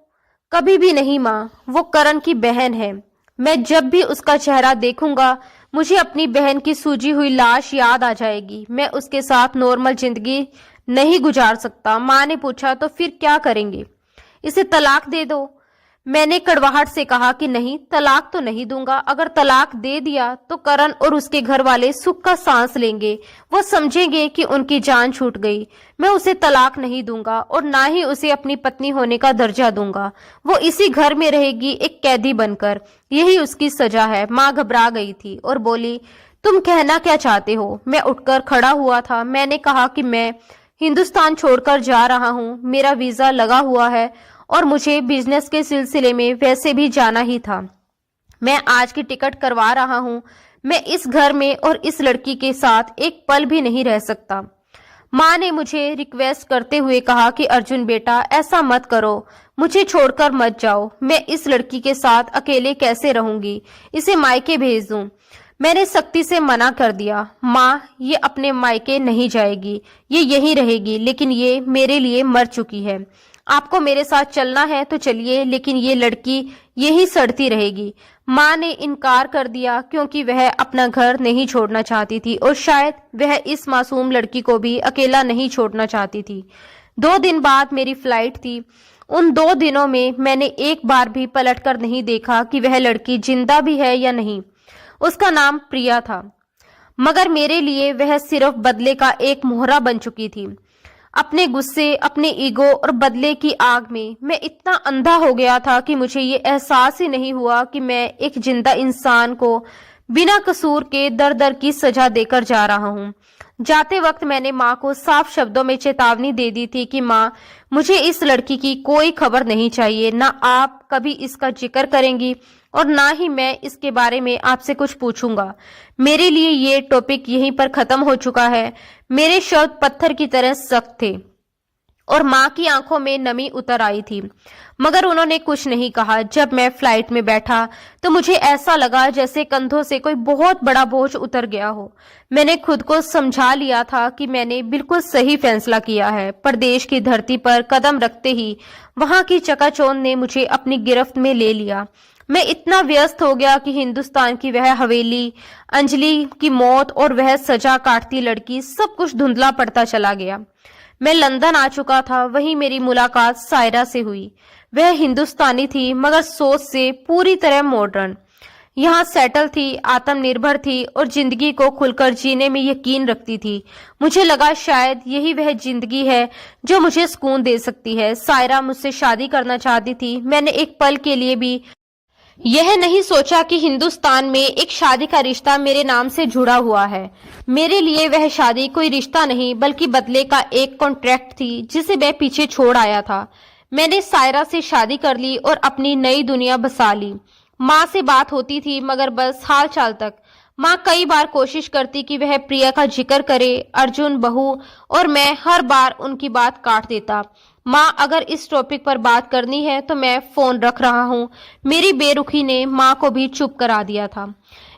कभी भी नहीं माँ। वो करण की बहन है। मैं जब भी उसका चेहरा देखूंगा मुझे अपनी बहन की सूजी हुई लाश याद आ जाएगी। मैं उसके साथ नॉर्मल जिंदगी नहीं गुजार सकता। माँ ने पूछा, तो फिर क्या करेंगे? इसे तलाक दे दो। मैंने कड़वाहट से कहा कि नहीं, तलाक तो नहीं दूंगा। अगर तलाक दे दिया तो करण और उसके घर वाले सुख का सांस लेंगे। वो समझेंगे कि उनकी जान छूट गई। मैं उसे तलाक नहीं दूंगा और ना ही उसे अपनी पत्नी होने का दर्जा दूंगा। वो इसी घर में रहेगी एक कैदी बनकर। यही उसकी सजा है। माँ घबरा गई थी और बोली, तुम कहना क्या चाहते हो? मैं उठकर खड़ा हुआ था। मैंने कहा कि मैं हिंदुस्तान छोड़कर जा रहा हूँ। मेरा वीजा लगा हुआ है और मुझे बिजनेस के सिलसिले में वैसे भी जाना ही था। मैं आज की टिकट करवा रहा हूँ। मैं इस घर में और इस लड़की के साथ एक पल भी नहीं रह सकता। माँ ने मुझे रिक्वेस्ट करते हुए कहा कि अर्जुन बेटा, ऐसा मत करो, मुझे छोड़कर मत जाओ। मैं इस लड़की के साथ अकेले कैसे रहूंगी? इसे मायके भेज दूं। मैंने सख्ती से मना कर दिया। माँ, ये अपने मायके नहीं जाएगी, ये यहीं रहेगी, लेकिन ये मेरे लिए मर चुकी है। आपको मेरे साथ चलना है तो चलिए, लेकिन ये लड़की यही सड़ती रहेगी। माँ ने इनकार कर दिया क्योंकि वह अपना घर नहीं छोड़ना चाहती थी और शायद वह इस मासूम लड़की को भी अकेला नहीं छोड़ना चाहती थी। 2 दिन बाद मेरी फ्लाइट थी। उन 2 दिनों में मैंने एक बार भी पलटकर नहीं देखा कि वह लड़की जिंदा भी है या नहीं। उसका नाम प्रिया था, मगर मेरे लिए वह सिर्फ बदले का एक मोहरा बन चुकी थी। अपने गुस्से, अपने ईगो और बदले की आग में मैं इतना अंधा हो गया था कि मुझे ये एहसास ही नहीं हुआ कि मैं एक जिंदा इंसान को बिना कसूर के दर दर की सजा देकर जा रहा हूँ। जाते वक्त मैंने माँ को साफ शब्दों में चेतावनी दे दी थी कि माँ, मुझे इस लड़की की कोई खबर नहीं चाहिए, ना आप कभी इसका जिक्र करेंगी और ना ही मैं इसके बारे में आपसे कुछ पूछूंगा। मेरे लिए ये टॉपिक यहीं पर खत्म हो चुका है। मेरे शब्द पत्थर की तरह सख्त थे और माँ की आंखों में नमी उतर आई थी, मगर उन्होंने कुछ नहीं कहा। जब मैं फ्लाइट में बैठा तो मुझे ऐसा लगा जैसे कंधों से कोई बहुत बड़ा बोझ उतर गया हो। मैंने खुद को समझा लिया था कि मैंने बिल्कुल सही फैसला किया है। परदेश की धरती पर कदम रखते ही वहां की चकाचौंध ने मुझे अपनी गिरफ्त में ले लिया। मैं इतना व्यस्त हो गया कि हिंदुस्तान की वह हवेली, अंजलि की मौत और वह सजा काटती लड़की, सब कुछ धुंधला पड़ता चला गया। मैं लंदन आ चुका था। वहीं मेरी मुलाकात सायरा से हुई। वह हिंदुस्तानी थी, मगर सोच से पूरी तरह मॉडर्न। यहाँ सेटल थी, आत्मनिर्भर थी और जिंदगी को खुलकर जीने में यकीन रखती थी। मुझे लगा शायद यही वह जिंदगी है जो मुझे सुकून दे सकती है। सायरा मुझसे शादी करना चाहती थी। मैंने एक पल के लिए भी यह नहीं सोचा कि हिंदुस्तान में एक शादी का रिश्ता मेरे नाम से जुड़ा हुआ है। मेरे लिए वह शादी कोई रिश्ता नहीं बल्कि बदले का एक कॉन्ट्रैक्ट थी जिसे मैं पीछे छोड़ आया था। मैंने सायरा से शादी कर ली और अपनी नई दुनिया बसा ली। माँ से बात होती थी, मगर बस हाल चाल तक। माँ कई बार कोशिश करती कि वह प्रिया का जिक्र करे, अर्जुन, बहू, और मैं हर बार उनकी बात काट देता। माँ, अगर इस टॉपिक पर बात करनी है तो मैं फोन रख रहा हूँ। मेरी बेरुखी ने माँ को भी चुप करा दिया था।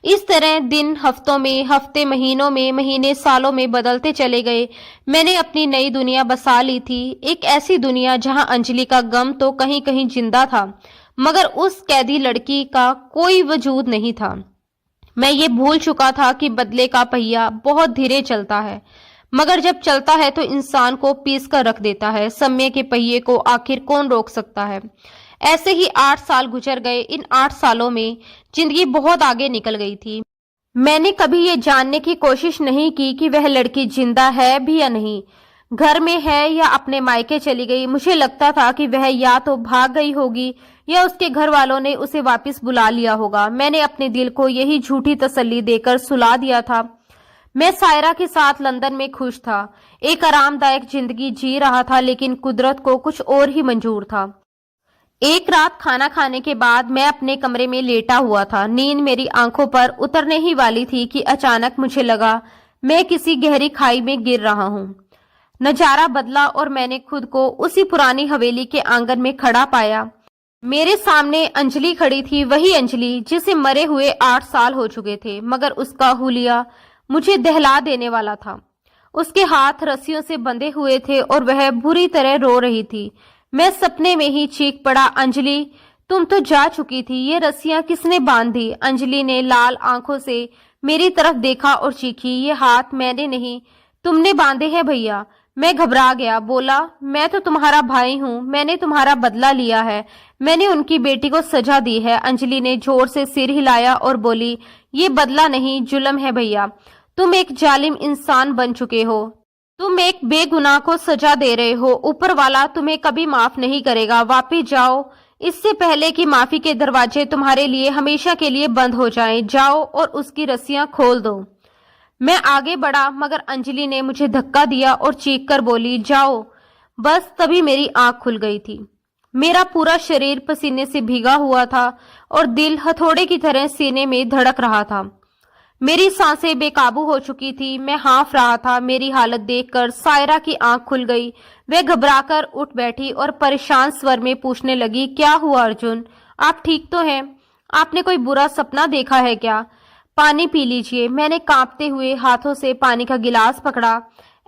इस तरह दिन हफ्तों में, हफ्ते महीनों में, महीने सालों में बदलते चले गए। मैंने अपनी नई दुनिया बसा ली थी, एक ऐसी दुनिया जहाँ अंजलि का गम तो कहीं कहीं जिंदा था, मगर उस कैदी लड़की का कोई वजूद नहीं था। मैं ये भूल चुका था कि बदले का पहिया बहुत धीरे चलता है, मगर जब चलता है तो इंसान को पीस कर रख देता है। समय के पहिए को आखिर कौन रोक सकता है। ऐसे ही 8 साल गुजर गए। इन 8 सालों में जिंदगी बहुत आगे निकल गई थी। मैंने कभी ये जानने की कोशिश नहीं की कि वह लड़की जिंदा है भी या नहीं, घर में है या अपने मायके चली गई। मुझे लगता था कि वह या तो भाग गई होगी या उसके घर वालों ने उसे वापस बुला लिया होगा। मैंने अपने दिल को यही झूठी तसल्ली देकर सुला दिया था। मैं सायरा के साथ लंदन में खुश था, एक आरामदायक जिंदगी जी रहा था, लेकिन कुदरत को कुछ और ही मंजूर था। एक रात खाना खाने के बाद मैं अपने कमरे में लेटा हुआ था। नींद मेरी आंखों पर उतरने ही वाली थी कि अचानक मुझे लगा मैं किसी गहरी खाई में गिर रहा हूँ। नजारा बदला और मैंने खुद को उसी पुरानी हवेली के आंगन में खड़ा पाया। मेरे सामने अंजलि खड़ी थी, वही अंजलि जिसे मरे हुए 8 साल हो चुके थे, मगर उसका हुलिया मुझे दहला देने वाला था। उसके हाथ रस्सियों से बंधे हुए थे और वह बुरी तरह रो रही थी। मैं सपने में ही चीख पड़ा, अंजलि, तुम तो जा चुकी थी, ये रस्सियां किसने बांध दी? अंजलि ने लाल आंखों से मेरी तरफ देखा और चीखी, ये हाथ मैंने नहीं, तुमने बांधे हैं भैया। मैं घबरा गया, बोला, मैं तो तुम्हारा भाई हूँ, मैंने तुम्हारा बदला लिया है, मैंने उनकी बेटी को सजा दी है। अंजलि ने जोर से सिर हिलाया और बोली, ये बदला नहीं, जुल्म है भैया। तुम एक जालिम इंसान बन चुके हो, तुम एक बेगुनाह को सजा दे रहे हो। ऊपर वाला तुम्हें कभी माफ नहीं करेगा। वापिस जाओ, इससे पहले कि माफी के दरवाजे तुम्हारे लिए हमेशा के लिए बंद हो जाएं। जाओ और उसकी रस्सियां खोल दो। मैं आगे बढ़ा, मगर अंजलि ने मुझे धक्का दिया और चीख कर बोली, जाओ। बस तभी मेरी आंख खुल गई थी। मेरा पूरा शरीर पसीने से भीगा हुआ था और दिल हथौड़े की तरह सीने में धड़क रहा था। मेरी सांसें बेकाबू हो चुकी थी, मैं हाँफ रहा था। मेरी हालत देखकर सायरा की आंख खुल गई। वह घबराकर उठ बैठी और परेशान स्वर में पूछने लगी, क्या हुआ अर्जुन, आप ठीक तो हैं? आपने कोई बुरा सपना देखा है क्या? पानी पी लीजिए। मैंने कांपते हुए हाथों से पानी का गिलास पकड़ा।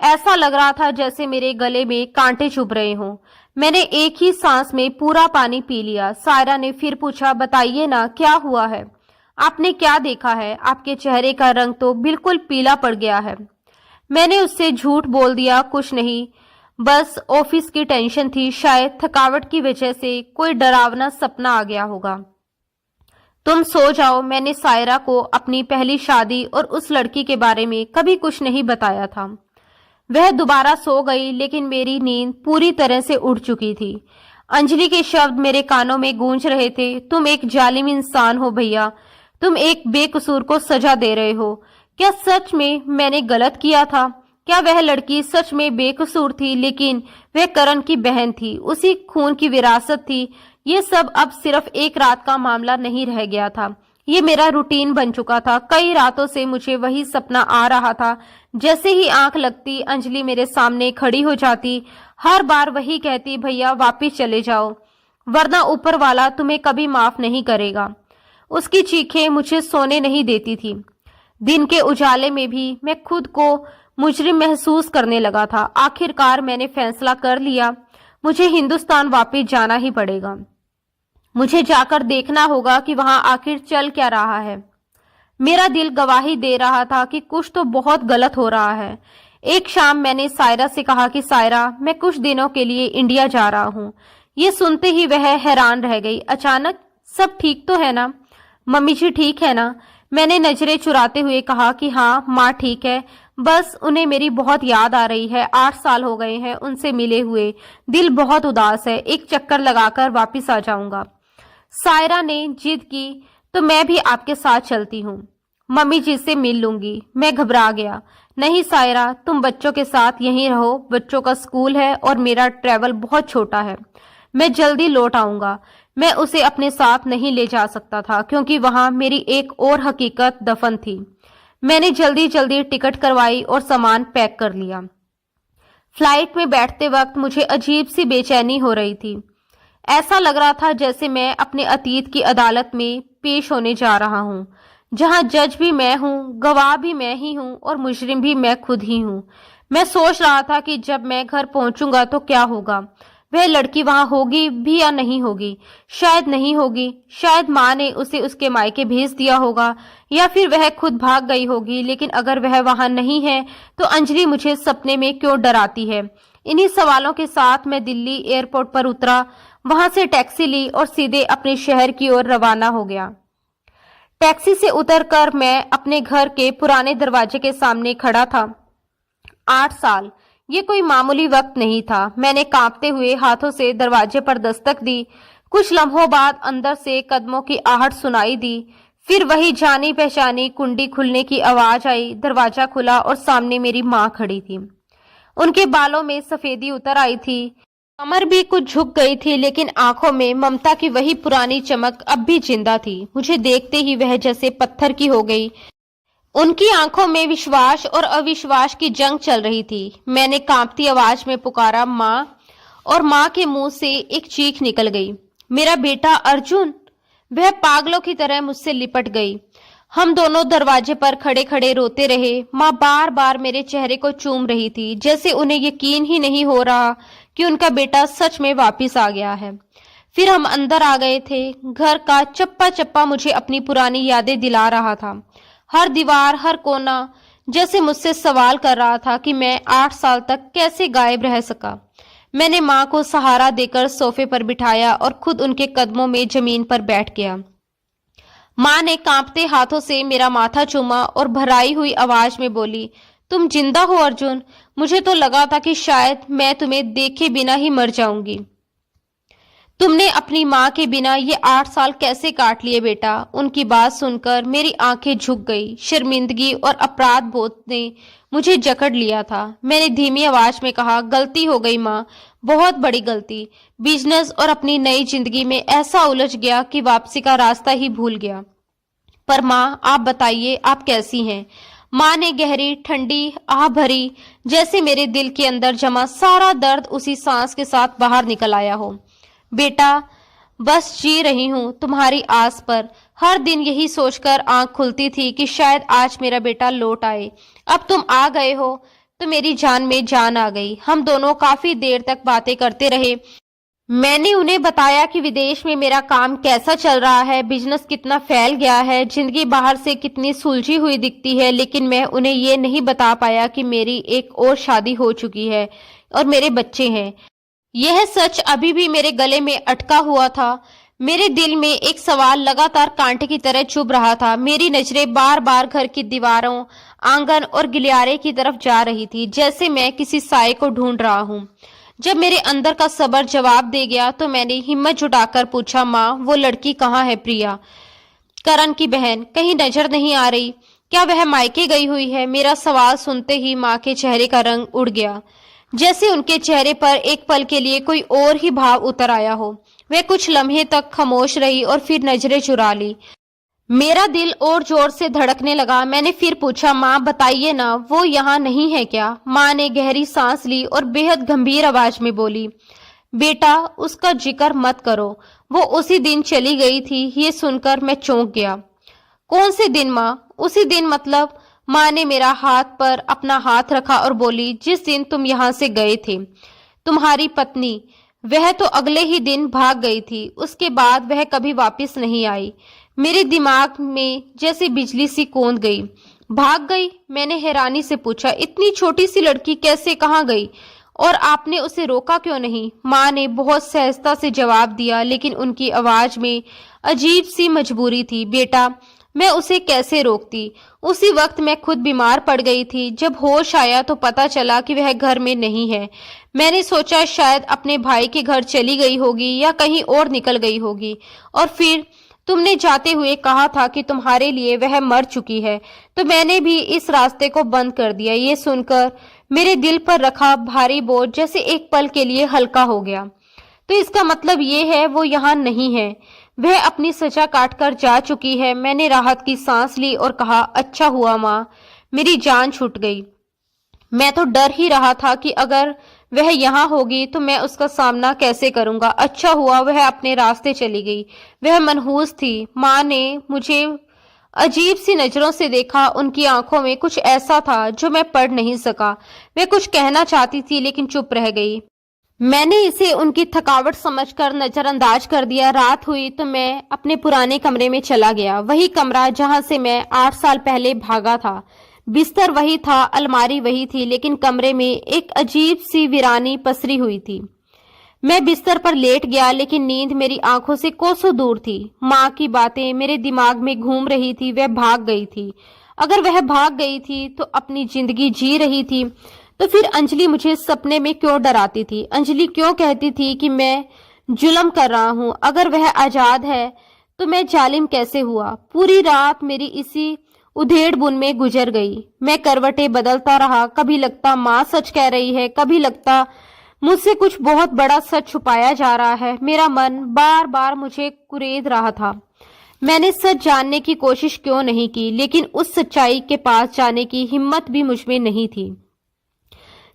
ऐसा लग रहा था जैसे मेरे गले में कांटे चुभ रहे हों। मैंने एक ही सांस में पूरा पानी पी लिया। सायरा ने फिर पूछा, बताइए ना, क्या हुआ है? आपने क्या देखा है? आपके चेहरे का रंग तो बिल्कुल पीला पड़ गया है। मैंने उससे झूठ बोल दिया, कुछ नहीं, बस ऑफिस की टेंशन थी, शायद थकावट की वजह से कोई डरावना सपना आ गया होगा। तुम सो जाओ। मैंने सायरा को अपनी पहली शादी और उस लड़की के बारे में कभी कुछ नहीं बताया था। वह दोबारा सो गई, लेकिन मेरी नींद पूरी तरह से उड़ चुकी थी। अंजलि के शब्द मेरे कानों में गूंज रहे थे। तुम एक जालिम इंसान हो भैया। तुम एक बेकसूर को सजा दे रहे हो। क्या सच में मैंने गलत किया था? क्या वह लड़की सच में बेकसूर थी? लेकिन वह करण की बहन थी, उसी खून की विरासत थी। ये सब अब सिर्फ एक रात का मामला नहीं रह गया था, ये मेरा रूटीन बन चुका था। कई रातों से मुझे वही सपना आ रहा था। जैसे ही आंख लगती, अंजलि मेरे सामने खड़ी हो जाती। हर बार वही कहती, भैया वापिस चले जाओ, वरना ऊपर वाला तुम्हें कभी माफ नहीं करेगा। उसकी चीखें मुझे सोने नहीं देती थी। दिन के उजाले में भी मैं खुद को मुजरिम महसूस करने लगा था। आखिरकार मैंने फैसला कर लिया, मुझे हिंदुस्तान वापस जाना ही पड़ेगा। मुझे जाकर देखना होगा कि वहां आखिर चल क्या रहा है। मेरा दिल गवाही दे रहा था कि कुछ तो बहुत गलत हो रहा है। एक शाम मैंने सायरा से कहा कि सायरा, मैं कुछ दिनों के लिए इंडिया जा रहा हूँ। ये सुनते ही वह हैरान रह गई। अचानक, सब ठीक तो है ना? मम्मी जी ठीक है ना? मैंने नजरें चुराते हुए कहा कि हाँ माँ ठीक है, बस उन्हें मेरी बहुत याद आ रही है। 8 साल हो गए हैं उनसे मिले हुए, दिल बहुत उदास है। एक चक्कर लगाकर वापिस आ जाऊंगा। सायरा ने जिद की, तो मैं भी आपके साथ चलती हूँ, मम्मी जी से मिल लूंगी। मैं घबरा गया। नहीं सायरा, तुम बच्चों के साथ यहीं रहो, बच्चों का स्कूल है और मेरा ट्रैवल बहुत छोटा है। मैं जल्दी लौट आऊंगा। मैं उसे अपने साथ नहीं ले जा सकता था, क्योंकि वहां मेरी एक और हकीकत दफन थी। मैंने जल्दी जल्दी टिकट करवाई और सामान पैक कर लिया। फ्लाइट में बैठते वक्त मुझे अजीब सी बेचैनी हो रही थी। ऐसा लग रहा था जैसे मैं अपने अतीत की अदालत में पेश होने जा रहा हूँ, जहाँ जज भी मैं हूँ, गवाह भी मैं ही हूँ और मुजरिम भी मैं खुद ही हूँ। मैं सोच रहा था कि जब मैं घर पहुंचूंगा तो क्या होगा। वह लड़की वहां होगी भी या नहीं होगी? शायद नहीं होगी। शायद माँ ने उसे उसके मायके भेज दिया होगा, या फिर वह खुद भाग गई होगी। लेकिन अगर वह वहां नहीं है तो अंजलि मुझे सपने में क्यों डराती है? इन्हीं सवालों के साथ मैं दिल्ली एयरपोर्ट पर उतरा, वहां से टैक्सी ली और सीधे अपने शहर की ओर रवाना हो गया। टैक्सी से उतरकर मैं अपने घर के पुराने दरवाजे के सामने खड़ा था। 8 साल, ये कोई मामूली वक्त नहीं था। मैंने कांपते हुए हाथों से दरवाजे पर दस्तक दी। कुछ लम्हों बाद अंदर से कदमों की आहट सुनाई दी। फिर वही जानी पहचानी कुंडी खुलने की आवाज आई। दरवाजा खुला और सामने मेरी माँ खड़ी थी। उनके बालों में सफेदी उतर आई थी, कमर भी कुछ झुक गई थी, लेकिन आंखों में ममता की वही पुरानी चमक अब भी जिंदा थी। मुझे देखते ही वह जैसे पत्थर की हो गई। उनकी आंखों में विश्वास और अविश्वास की जंग चल रही थी। मैंने कांपती आवाज में पुकारा, माँ, और माँ के मुंह से एक चीख निकल गई, मेरा बेटा अर्जुन। वह पागलों की तरह मुझसे लिपट गई। हम दोनों दरवाजे पर खड़े खड़े रोते रहे। माँ बार बार मेरे चेहरे को चूम रही थी, जैसे उन्हें यकीन ही नहीं हो रहा कि उनका बेटा सच में वापिस आ गया है। फिर हम अंदर आ गए थे। घर का चप्पा चप्पा मुझे अपनी पुरानी यादें दिला रहा था। हर दीवार, हर कोना जैसे मुझसे सवाल कर रहा था कि मैं 8 साल तक कैसे गायब रह सका। मैंने माँ को सहारा देकर सोफे पर बिठाया और खुद उनके कदमों में जमीन पर बैठ गया। माँ ने कांपते हाथों से मेरा माथा चूमा और भराई हुई आवाज में बोली, तुम जिंदा हो अर्जुन। मुझे तो लगा था कि शायद मैं तुम्हें देखे बिना ही मर जाऊंगी। तुमने अपनी माँ के बिना ये 8 साल कैसे काट लिए बेटा? उनकी बात सुनकर मेरी आंखें झुक गई। शर्मिंदगी और अपराध बोध ने मुझे जकड़ लिया था। मैंने धीमी आवाज में कहा, गलती हो गई माँ, बहुत बड़ी गलती। बिजनेस और अपनी नई जिंदगी में ऐसा उलझ गया कि वापसी का रास्ता ही भूल गया। पर माँ, आप बताइए, आप कैसी हैं? माँ ने गहरी ठंडी आह भरी, जैसे मेरे दिल के अंदर जमा सारा दर्द उसी सांस के साथ बाहर निकल आया हो। बेटा, बस जी रही हूँ तुम्हारी आस पर। हर दिन यही सोचकर आंख खुलती थी कि शायद आज मेरा बेटा लौट आए। अब तुम आ गए हो तो मेरी जान में जान आ गई। हम दोनों काफी देर तक बातें करते रहे। मैंने उन्हें बताया कि विदेश में मेरा काम कैसा चल रहा है, बिजनेस कितना फैल गया है, जिंदगी बाहर से कितनी सुलझी हुई दिखती है। लेकिन मैं उन्हें ये नहीं बता पाया कि मेरी एक और शादी हो चुकी है और मेरे बच्चे हैं। यह सच अभी भी मेरे गले में अटका हुआ था। मेरे दिल में एक सवाल लगातार कांटे की तरह चुभ रहा था। मेरी नजरें बार बार घर की दीवारों, आंगन और गलियारे की तरफ जा रही थी, जैसे मैं किसी साए को ढूंढ रहा हूँ। जब मेरे अंदर का सब्र जवाब दे गया तो मैंने हिम्मत जुटाकर पूछा, माँ, वो लड़की कहाँ है? प्रिया, करण की बहन, कहीं नजर नहीं आ रही? क्या वह मायके गई हुई है? मेरा सवाल सुनते ही माँ के चेहरे का रंग उड़ गया, जैसे उनके चेहरे पर एक पल के लिए कोई और ही भाव उतर आया हो। वह कुछ लम्हे तक खामोश रही और फिर नजरें चुरा ली। मेरा दिल और जोर से धड़कने लगा। मैंने फिर पूछा, माँ बताइए ना, वो यहाँ नहीं है क्या? माँ ने गहरी सांस ली और बेहद गंभीर आवाज में बोली, बेटा, उसका जिक्र मत करो, वो उसी दिन चली गई थी। ये सुनकर मैं चौंक गया। कौन से दिन माँ? उसी दिन मतलब? माँ ने मेरा हाथ पर अपना हाथ रखा और बोली, जिस दिन तुम यहाँ से गए थे। तुम्हारी पत्नी, वह तो अगले ही दिन भाग गई थी। उसके बाद वह कभी वापस नहीं आई। मेरे दिमाग में जैसे बिजली सी कौंध गई। भाग गई? मैंने हैरानी से पूछा। इतनी छोटी सी लड़की कैसे, कहाँ गई? और आपने उसे रोका क्यों नहीं? माँ ने बहुत सहजता से जवाब दिया, लेकिन उनकी आवाज में अजीब सी मजबूरी थी। बेटा, मैं उसे कैसे रोकती? उसी वक्त मैं खुद बीमार पड़ गई थी। जब होश आया तो पता चला कि वह घर में नहीं है। मैंने सोचा शायद अपने भाई के घर चली गई होगी या कहीं और निकल गई होगी। और फिर तुमने जाते हुए कहा था कि तुम्हारे लिए वह मर चुकी है, तो मैंने भी इस रास्ते को बंद कर दिया। ये सुनकर मेरे दिल पर रखा भारी बोझ जैसे एक पल के लिए हल्का हो गया। तो इसका मतलब ये है वो यहाँ नहीं है, वह अपनी सजा काटकर जा चुकी है। मैंने राहत की सांस ली और कहा, अच्छा हुआ माँ, मेरी जान छूट गई। मैं तो डर ही रहा था कि अगर वह यहाँ होगी तो मैं उसका सामना कैसे करूंगा। अच्छा हुआ वह अपने रास्ते चली गई। वह मनहूस थी। माँ ने मुझे अजीब सी नजरों से देखा। उनकी आंखों में कुछ ऐसा था जो मैं पढ़ नहीं सका। वे कुछ कहना चाहती थी लेकिन चुप रह गई। मैंने इसे उनकी थकावट समझकर नजरअंदाज कर दिया। रात हुई तो मैं अपने पुराने कमरे में चला गया, वही कमरा जहां से मैं 8 साल पहले भागा था। बिस्तर वही था, अलमारी वही थी, लेकिन कमरे में एक अजीब सी वीरानी पसरी हुई थी। मैं बिस्तर पर लेट गया, लेकिन नींद मेरी आंखों से कोसों दूर थी। माँ की बातें मेरे दिमाग में घूम रही थी। वह भाग गई थी। अगर वह भाग गई थी तो अपनी जिंदगी जी रही थी, तो फिर अंजलि मुझे सपने में क्यों डराती थी? अंजलि क्यों कहती थी कि मैं जुल्म कर रहा हूँ? अगर वह आजाद है तो मैं जालिम कैसे हुआ? पूरी रात मेरी इसी उधेड़ बुन में गुजर गई। मैं करवटें बदलता रहा। कभी लगता माँ सच कह रही है, कभी लगता मुझसे कुछ बहुत बड़ा सच छुपाया जा रहा है। मेरा मन बार बार मुझे कुरेद रहा था। मैंने सच जानने की कोशिश क्यों नहीं की, लेकिन उस सच्चाई के पास जाने की हिम्मत भी मुझमें नहीं थी।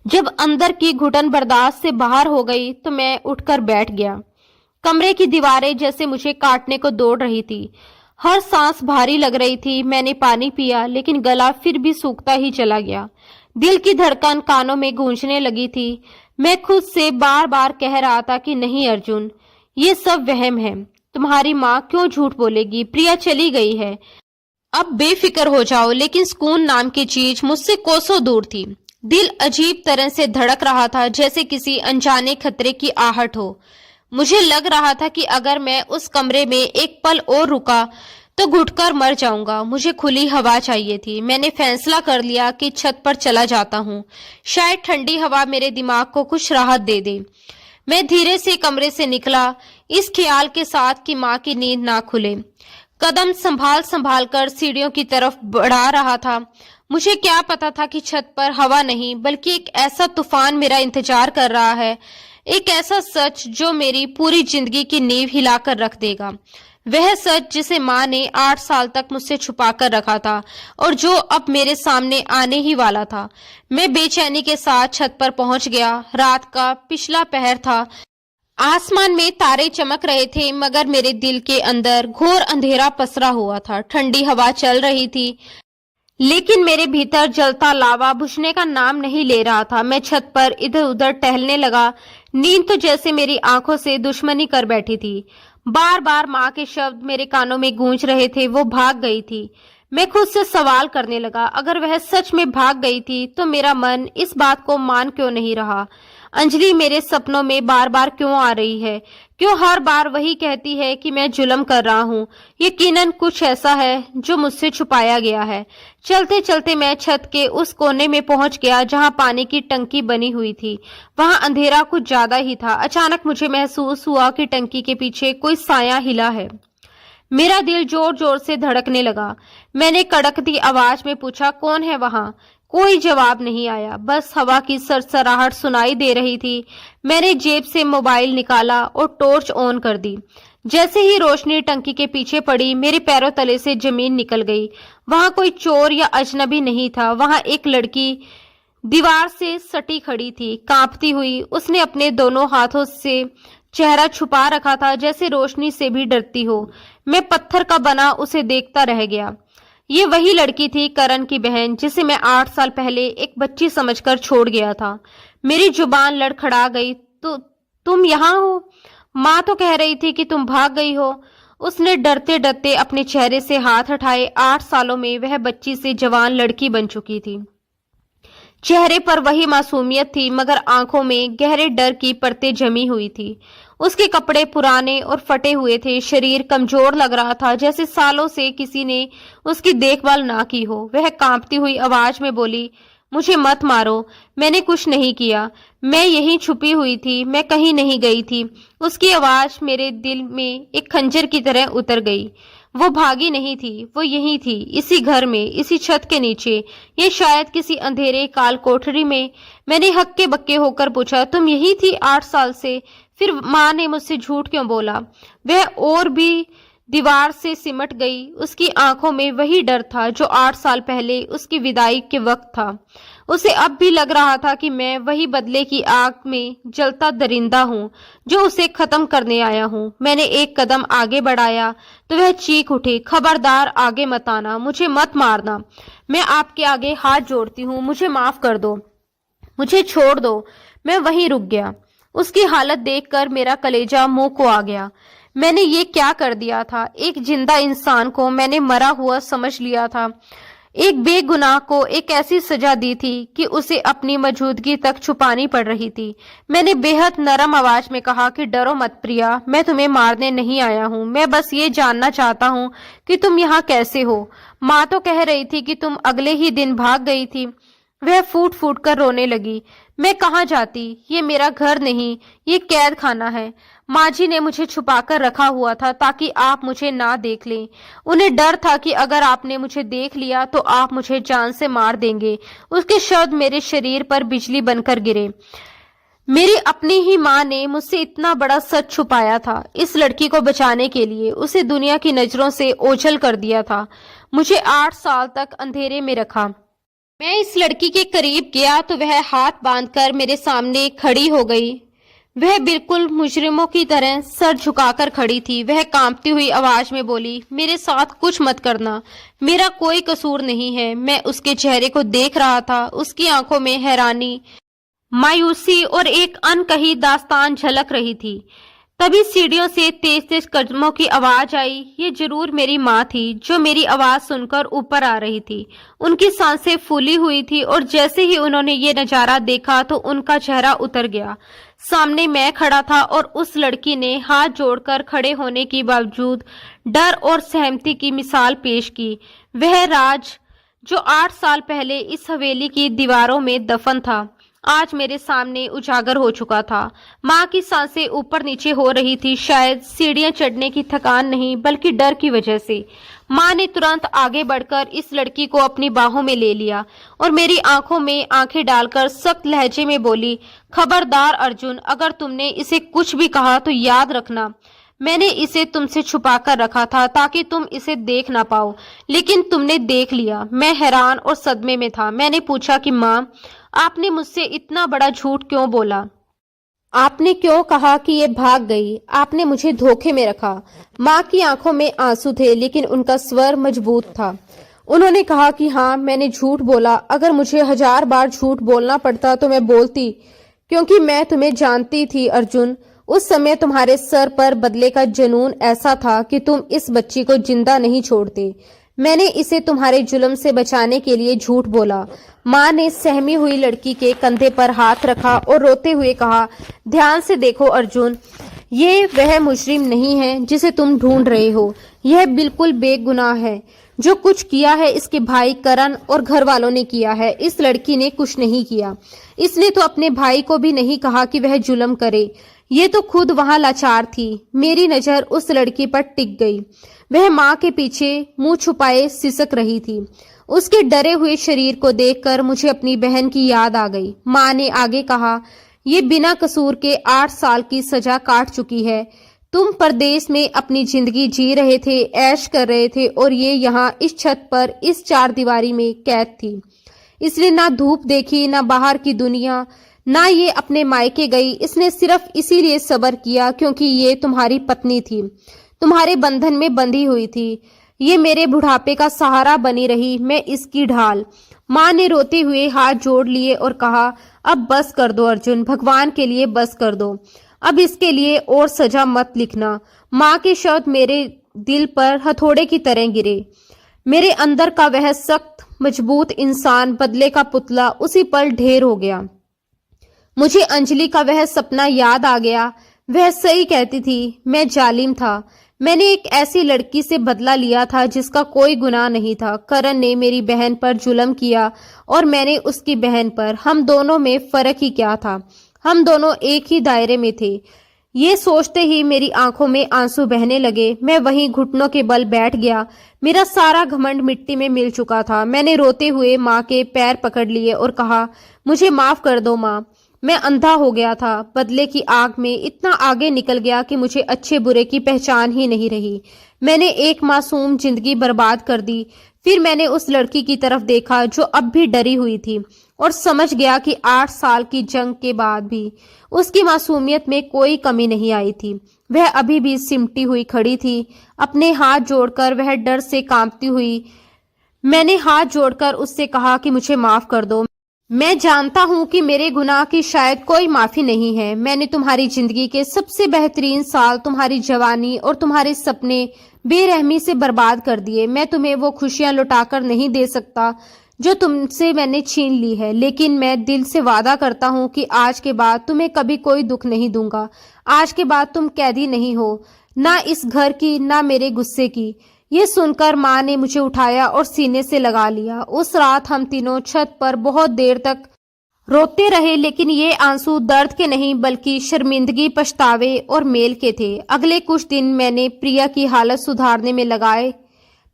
जब अंदर की घुटन बर्दाश्त से बाहर हो गई तो मैं उठकर बैठ गया। कमरे की दीवारें जैसे मुझे काटने को दौड़ रही थी। हर सांस भारी लग रही थी। मैंने पानी पिया, लेकिन गला फिर भी सूखता ही चला गया। दिल की धड़कन कानों में गूंजने लगी थी। मैं खुद से बार बार कह रहा था कि नहीं अर्जुन, ये सब वहम है। तुम्हारी माँ क्यों झूठ बोलेगी? प्रिया चली गई है, अब बेफिक्र हो जाओ। लेकिन सुकून नाम की चीज मुझसे कोसों दूर थी। दिल अजीब तरह से धड़क रहा था, जैसे किसी अनजाने खतरे की आहट हो। मुझे लग रहा था कि अगर मैं उस कमरे में एक पल और रुका तो घुटकर मर जाऊंगा। मुझे खुली हवा चाहिए थी। मैंने फैसला कर लिया कि छत पर चला जाता हूँ। शायद ठंडी हवा मेरे दिमाग को कुछ राहत दे दे। मैं धीरे से कमरे से निकला, इस ख्याल के साथ कि माँ की नींद ना खुले। कदम संभाल संभाल कर सीढ़ियों की तरफ बढ़ा रहा था। मुझे क्या पता था कि छत पर हवा नहीं, बल्कि एक ऐसा तूफान मेरा इंतजार कर रहा है। एक ऐसा सच जो मेरी पूरी जिंदगी की नींव हिलाकर रख देगा। वह सच जिसे माँ ने 8 साल तक मुझसे छुपा कर रखा था और जो अब मेरे सामने आने ही वाला था। मैं बेचैनी के साथ छत पर पहुंच गया। रात का पिछला पहर था। आसमान में तारे चमक रहे थे, मगर मेरे दिल के अंदर घोर अंधेरा पसरा हुआ था। ठंडी हवा चल रही थी, लेकिन मेरे भीतर जलता लावा बुझने का नाम नहीं ले रहा था। मैं छत पर इधर उधर टहलने लगा। नींद तो जैसे मेरी आंखों से दुश्मनी कर बैठी थी। बार बार माँ के शब्द मेरे कानों में गूंज रहे थे। वो भाग गई थी। मैं खुद से सवाल करने लगा, अगर वह सच में भाग गई थी तो मेरा मन इस बात को मान क्यों नहीं रहा? अंजलि मेरे सपनों में बार बार क्यों आ रही है? क्यों हर बार वही कहती है कि मैं जुल्म कर रहा हूँ? यकीनन कुछ ऐसा है जो मुझसे छुपाया गया है। चलते चलते मैं छत के उस कोने में पहुंच गया जहां पानी की टंकी बनी हुई थी। वहां अंधेरा कुछ ज्यादा ही था। अचानक मुझे महसूस हुआ कि टंकी के पीछे कोई साया हिला है। मेरा दिल जोर जोर से धड़कने लगा। मैंने कड़कती आवाज में पूछा, कौन है वहां? कोई जवाब नहीं आया, बस हवा की सरसराहट सुनाई दे रही थी। मैंने जेब से मोबाइल निकाला और टॉर्च ऑन कर दी। जैसे ही रोशनी टंकी के पीछे पड़ी, मेरे पैरों तले से जमीन निकल गई। वहां कोई चोर या अजनबी नहीं था। वहां एक लड़की दीवार से सटी खड़ी थी, कांपती हुई। उसने अपने दोनों हाथों से चेहरा छुपा रखा था, जैसे रोशनी से भी डरती हो। मैं पत्थर का बना उसे देखता रह गया। ये वही लड़की थी, करण की बहन, जिसे मैं 8 साल पहले एक बच्ची समझकर छोड़ गया था। मेरी जुबान लड़खड़ा गई। तो तुम यहाँ हो? माँ तो कह रही थी कि तुम भाग गई हो। उसने डरते डरते अपने चेहरे से हाथ हटाए। 8 सालों में वह बच्ची से जवान लड़की बन चुकी थी। चेहरे पर वही मासूमियत थी, मगर आंखों में गहरे डर की परतें जमी हुई थी। उसके कपड़े पुराने और फटे हुए थे। शरीर कमजोर लग रहा था, जैसे सालों से किसी ने उसकी देखभाल ना की हो। वह कांपती हुई आवाज में बोली, मुझे मत मारो, मैंने कुछ नहीं किया। मैं यहीं छुपी हुई थी, मैं कहीं नहीं गई थी। उसकी आवाज मेरे दिल में एक खंजर की तरह उतर गई। वो भागी नहीं थी, वो यहीं थी, इसी घर में, इसी छत के नीचे, ये शायद किसी अंधेरे काल कोठरी में। मैंने हक्के बक्के होकर पूछा, तुम यही थी 8 साल से? फिर माँ ने मुझसे झूठ क्यों बोला? वह और भी दीवार से सिमट गई। उसकी आंखों में वही डर था जो 8 साल पहले उसकी विदाई के वक्त था। उसे अब भी लग रहा था कि मैं वही बदले की आग में जलता दरिंदा हूँ जो उसे खत्म करने आया हूँ। मैंने एक कदम आगे बढ़ाया तो वह चीख उठी, खबरदार आगे मत आना, मुझे मत मारना। मैं आपके आगे हाथ जोड़ती हूँ, मुझे माफ कर दो, मुझे छोड़ दो। मैं वहीं रुक गया। उसकी हालत देखकर मेरा कलेजा मुंह को आ गया। मैंने ये क्या कर दिया था? एक जिंदा इंसान को मैंने मरा हुआ समझ लिया था। एक बेगुनाह को एक ऐसी सजा दी थी कि उसे अपनी मौजूदगी तक छुपानी पड़ रही थी। मैंने बेहद नरम आवाज में कहा कि डरो मत प्रिया, मैं तुम्हें मारने नहीं आया हूँ। मैं बस ये जानना चाहता हूँ कि तुम यहाँ कैसे हो। माँ तो कह रही थी कि तुम अगले ही दिन भाग गई थी। वह फूट फूट कर रोने लगी। मैं कहाँ जाती? ये मेरा घर नहीं, ये कैद खाना है। माँ जी ने मुझे छुपाकर रखा हुआ था ताकि आप मुझे ना देख लें। उन्हें डर था कि अगर आपने मुझे देख लिया तो आप मुझे जान से मार देंगे। उसके शब्द मेरे शरीर पर बिजली बनकर गिरे। मेरी अपनी ही माँ ने मुझसे इतना बड़ा सच छुपाया था। इस लड़की को बचाने के लिए उसे दुनिया की नजरों से ओझल कर दिया था। मुझे 8 साल तक अंधेरे में रखा। मैं इस लड़की के करीब गया तो वह हाथ बांधकर मेरे सामने खड़ी हो गई। वह बिल्कुल मुजरिमों की तरह सर झुकाकर खड़ी थी। वह कांपती हुई आवाज में बोली, मेरे साथ कुछ मत करना, मेरा कोई कसूर नहीं है। मैं उसके चेहरे को देख रहा था। उसकी आंखों में हैरानी, मायूसी और एक अनकही दास्तान झलक रही थी। तभी सीढ़ियों से तेज तेज कदमों की आवाज आई। ये जरूर मेरी माँ थी जो मेरी आवाज सुनकर ऊपर आ रही थी। उनकी सांसें फूली हुई थी और जैसे ही उन्होंने ये नजारा देखा तो उनका चेहरा उतर गया। सामने मैं खड़ा था और उस लड़की ने हाथ जोड़कर खड़े होने के बावजूद डर और सहमति की मिसाल पेश की। वह राज जो 8 साल पहले इस हवेली की दीवारों में दफन था, आज मेरे सामने उजागर हो चुका था। माँ की सांसें ऊपर नीचे हो रही थी, शायद सीढ़ियां चढ़ने की थकान नहीं बल्कि डर की वजह से। माँ ने तुरंत आगे बढ़कर इस लड़की को अपनी बाहों में ले लिया और मेरी आंखों में आंखें डालकर सख्त लहजे में बोली, खबरदार अर्जुन, अगर तुमने इसे कुछ भी कहा तो याद रखना मैंने इसे तुमसे छुपा कर रखा था ताकि तुम इसे देख ना पाओ, लेकिन तुमने देख लिया। मैं हैरान और सदमे में था। मैंने पूछा कि माँ, आपने मुझसे इतना बड़ा झूठ क्यों बोला? आपने क्यों कहा कि ये भाग गई? आपने मुझे धोखे में रखा। माँ की आंखों में आंसू थे लेकिन उनका स्वर मजबूत था। उन्होंने कहा कि हाँ, मैंने झूठ बोला। अगर मुझे 1000 बार झूठ बोलना पड़ता तो मैं बोलती, क्योंकि मैं तुम्हें जानती थी अर्जुन। उस समय तुम्हारे सर पर बदले का जुनून ऐसा था कि तुम इस बच्ची को जिंदा नहीं छोड़ते। मैंने इसे तुम्हारे जुल्म से बचाने के लिए झूठ बोला। माँ ने सहमी हुई लड़की के कंधे पर हाथ रखा और रोते हुए कहा, ध्यान से देखो अर्जुन, ये वह मुजरिम नहीं है जिसे तुम ढूंढ रहे हो। यह बिल्कुल बेगुनाह है। जो कुछ किया है इसके भाई करण और घर वालों ने किया है। इस लड़की ने कुछ नहीं किया। इसने तो अपने भाई को भी नहीं कहा कि वह जुल्म करे। ये तो खुद वहां लाचार थी। मेरी नजर उस लड़की पर टिक गई। वह माँ के पीछे मुंह छुपाए सिसक रही थी। उसके डरे हुए शरीर को देखकर मुझे अपनी बहन की याद आ गई। माँ ने आगे कहा, ये बिना कसूर के 8 साल की सजा काट चुकी है। तुम परदेश में अपनी जिंदगी जी रहे थे, ऐश कर रहे थे, और ये यहाँ इस छत पर इस 4 दीवारी में कैद थी। इसलिए ना धूप देखी, ना बाहर की दुनिया, ना ये अपने मायके गई। इसने सिर्फ इसीलिए सब्र किया क्योंकि ये तुम्हारी पत्नी थी, तुम्हारे बंधन में बंधी हुई थी। ये मेरे बुढ़ापे का सहारा बनी रही, मैं इसकी ढाल। माँ ने रोते हुए हाथ जोड़ लिए और कहा, अब बस कर दो अर्जुन, भगवान के लिए बस कर दो। अब इसके लिए और सजा मत लिखना। माँ के शब्द मेरे दिल पर हथौड़े की तरह गिरे। मेरे अंदर का वह सख्त मजबूत इंसान, बदले का पुतला, उसी पल ढेर हो गया। मुझे अंजलि का वह सपना याद आ गया। वह सही कहती थी, मैं जालिम था। मैंने एक ऐसी लड़की से बदला लिया था जिसका कोई गुनाह नहीं था। करण ने मेरी बहन पर जुल्म किया और मैंने उसकी बहन पर। हम दोनों में फर्क ही क्या था? हम दोनों एक ही दायरे में थे। ये सोचते ही मेरी आंखों में आंसू बहने लगे। मैं वहीं घुटनों के बल बैठ गया। मेरा सारा घमंड मिट्टी में मिल चुका था। मैंने रोते हुए माँ के पैर पकड़ लिए और कहा, मुझे माफ कर दो माँ। मैं अंधा हो गया था। बदले की आग में इतना आगे निकल गया कि मुझे अच्छे बुरे की पहचान ही नहीं रही। मैंने एक मासूम जिंदगी बर्बाद कर दी। फिर मैंने उस लड़की की तरफ देखा जो अब भी डरी हुई थी और समझ गया कि 8 साल की जंग के बाद भी उसकी मासूमियत में कोई कमी नहीं आई थी। वह अभी भी सिमटी हुई खड़ी थी, अपने हाथ जोड़कर। वह डर से कांपती हुई। मैंने हाथ जोड़कर उससे कहा कि मुझे माफ कर दो। मैं जानता हूं कि मेरे गुनाह की शायद कोई माफी नहीं है। मैंने तुम्हारी जिंदगी के सबसे बेहतरीन साल, तुम्हारी जवानी और तुम्हारे सपने बेरहमी से बर्बाद कर दिए। मैं तुम्हें वो खुशियां लौटाकर नहीं दे सकता जो तुमसे मैंने छीन ली है, लेकिन मैं दिल से वादा करता हूं कि आज के बाद तुम्हें कभी कोई दुख नहीं दूंगा। आज के बाद तुम कैदी नहीं हो, ना इस घर की, ना मेरे गुस्से की। ये सुनकर माँ ने मुझे उठाया और सीने से लगा लिया। उस रात हम तीनों छत पर बहुत देर तक रोते रहे, लेकिन ये आंसू दर्द के नहीं बल्कि शर्मिंदगी, पछतावे और मेल के थे। अगले कुछ दिन मैंने प्रिया की हालत सुधारने में लगाए।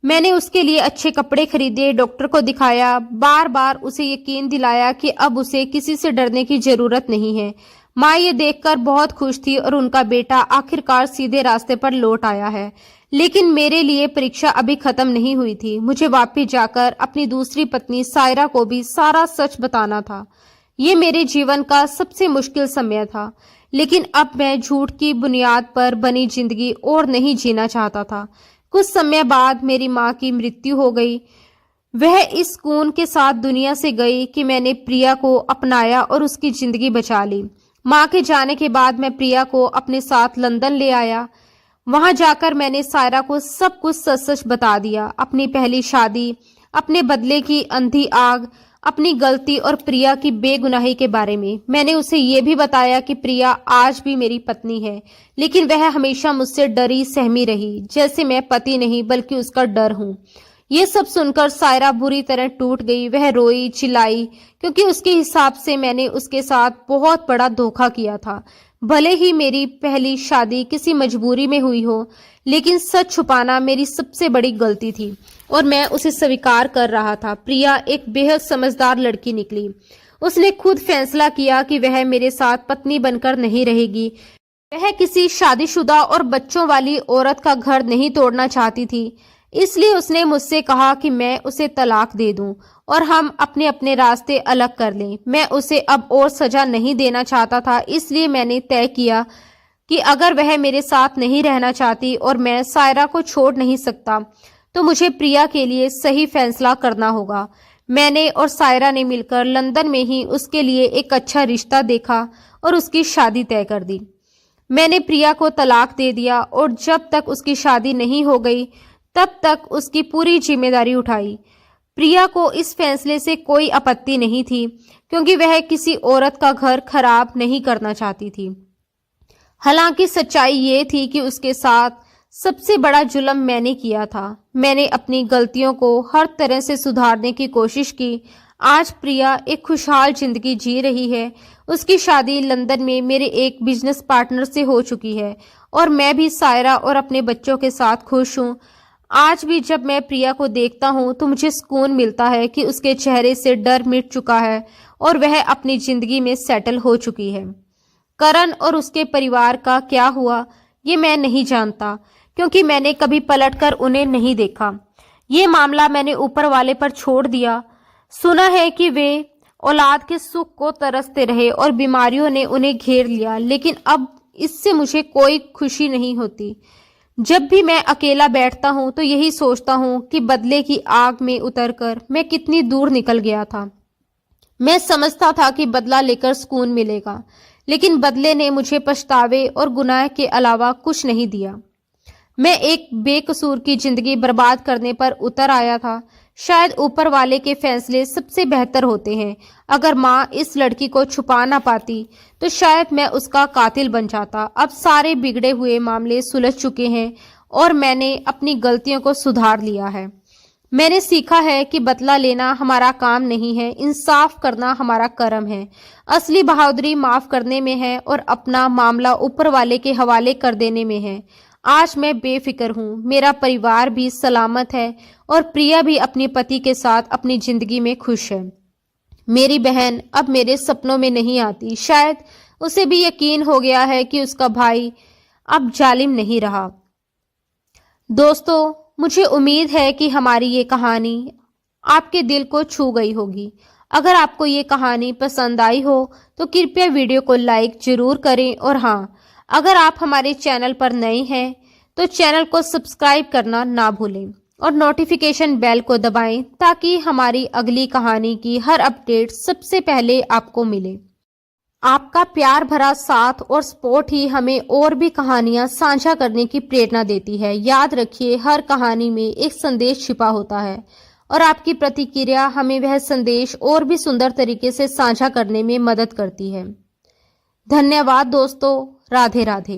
मैंने उसके लिए अच्छे कपड़े खरीदे, डॉक्टर को दिखाया, बार बार उसे यकीन दिलाया कि अब उसे किसी से डरने की जरूरत नहीं है। माँ ये देखकर बहुत खुश थी और उनका बेटा आखिरकार सीधे रास्ते पर लौट आया है। लेकिन मेरे लिए परीक्षा अभी खत्म नहीं हुई थी। मुझे वापस जाकर अपनी दूसरी पत्नी सायरा को भी सारा सच बताना था। ये मेरे जीवन का सबसे मुश्किल समय था, लेकिन अब मैं झूठ की बुनियाद पर बनी जिंदगी और नहीं जीना चाहता था। कुछ समय बाद मेरी माँ की मृत्यु हो गई। वह इस सुकून के साथ दुनिया से गई कि मैंने प्रिया को अपनाया और उसकी जिंदगी बचा ली। माँ के जाने के बाद मैं प्रिया को अपने साथ लंदन ले आया। वहां जाकर मैंने सायरा को सब कुछ सच सच बता दिया। अपनी पहली शादी, अपने बदले की अंधी आग, अपनी गलती और प्रिया की बेगुनाही के बारे में। मैंने उसे ये भी बताया कि प्रिया आज भी मेरी पत्नी है, लेकिन वह हमेशा मुझसे डरी सहमी रही, जैसे मैं पति नहीं बल्कि उसका डर हूँ। ये सब सुनकर सायरा बुरी तरह टूट गई। वह रोई चिल्लाई, क्योंकि उसके हिसाब से मैंने उसके साथ बहुत बड़ा धोखा किया था। भले ही मेरी पहली शादी किसी मजबूरी में हुई हो, लेकिन सच छुपाना मेरी सबसे बड़ी गलती थी और मैं उसे स्वीकार कर रहा था। प्रिया एक बेहद समझदार लड़की निकली। उसने खुद फैसला किया कि वह मेरे साथ पत्नी बनकर नहीं रहेगी। वह किसी शादीशुदा और बच्चों वाली औरत का घर नहीं तोड़ना चाहती थी। इसलिए उसने मुझसे कहा कि मैं उसे तलाक दे दूं और हम अपने अपने रास्ते अलग कर लें। मैं उसे अब और सजा नहीं देना चाहता था, इसलिए मैंने तय किया कि अगर वह मेरे साथ नहीं रहना चाहती और मैं सायरा को छोड़ नहीं सकता, तो मुझे प्रिया के लिए सही फैसला करना होगा। मैंने और सायरा ने मिलकर लंदन में ही उसके लिए एक अच्छा रिश्ता देखा और उसकी शादी तय कर दी। मैंने प्रिया को तलाक दे दिया और जब तक उसकी शादी नहीं हो गई तब तक उसकी पूरी जिम्मेदारी उठाई। प्रिया को इस फैसले से कोई आपत्ति नहीं थी, क्योंकि वह किसी औरत का घर खराब नहीं करना चाहती थी। हालांकि सच्चाई ये थी कि उसके साथ सबसे बड़ा जुल्म मैंने किया था। मैंने अपनी गलतियों को हर तरह से सुधारने की कोशिश की। आज प्रिया एक खुशहाल जिंदगी जी रही है। उसकी शादी लंदन में मेरे एक बिजनेस पार्टनर से हो चुकी है और मैं भी सायरा और अपने बच्चों के साथ खुश हूँ। आज भी जब मैं प्रिया को देखता हूँ तो मुझे सुकून मिलता है कि उसके चेहरे से डर मिट चुका है और वह अपनी जिंदगी में सेटल हो चुकी है। करण और उसके परिवार का क्या हुआ ये मैं नहीं जानता, क्योंकि मैंने कभी पलटकर उन्हें नहीं देखा। ये मामला मैंने ऊपर वाले पर छोड़ दिया। सुना है कि वे औलाद के सुख को तरसते रहे और बीमारियों ने उन्हें घेर लिया, लेकिन अब इससे मुझे कोई खुशी नहीं होती। जब भी मैं अकेला बैठता हूँ तो यही सोचता हूँ कि बदले की आग में उतरकर मैं कितनी दूर निकल गया था। मैं समझता था कि बदला लेकर सुकून मिलेगा, लेकिन बदले ने मुझे पछतावे और गुनाह के अलावा कुछ नहीं दिया। मैं एक बेकसूर की जिंदगी बर्बाद करने पर उतर आया था। शायद ऊपर वाले के फैसले सबसे बेहतर होते हैं। अगर माँ इस लड़की को छुपा ना पाती तो शायद मैं उसका कातिल बन जाता। अब सारे बिगड़े हुए मामले सुलझ चुके हैं और मैंने अपनी गलतियों को सुधार लिया है। मैंने सीखा है कि बदला लेना हमारा काम नहीं है, इंसाफ करना हमारा कर्म है। असली बहादुरी माफ करने में है और अपना मामला ऊपर वाले के हवाले कर देने में है। आज मैं बेफिक्र हूँ, मेरा परिवार भी सलामत है और प्रिया भी अपने पति के साथ अपनी जिंदगी में खुश है। मेरी बहन अब मेरे सपनों में नहीं आती। शायद उसे भी यकीन हो गया है कि उसका भाई अब जालिम नहीं रहा। दोस्तों, मुझे उम्मीद है कि हमारी ये कहानी आपके दिल को छू गई होगी। अगर आपको ये कहानी पसंद आई हो तो कृपया वीडियो को लाइक जरूर करें और हाँ, अगर आप हमारे चैनल पर नए हैं तो चैनल को सब्सक्राइब करना ना भूलें और नोटिफिकेशन बेल को दबाएं ताकि हमारी अगली कहानी की हर अपडेट सबसे पहले आपको मिले। आपका प्यार भरा साथ और सपोर्ट ही हमें और भी कहानियां साझा करने की प्रेरणा देती है। याद रखिए, हर कहानी में एक संदेश छिपा होता है और आपकी प्रतिक्रिया हमें वह संदेश और भी सुंदर तरीके से साझा करने में मदद करती है। धन्यवाद दोस्तों। राधे राधे।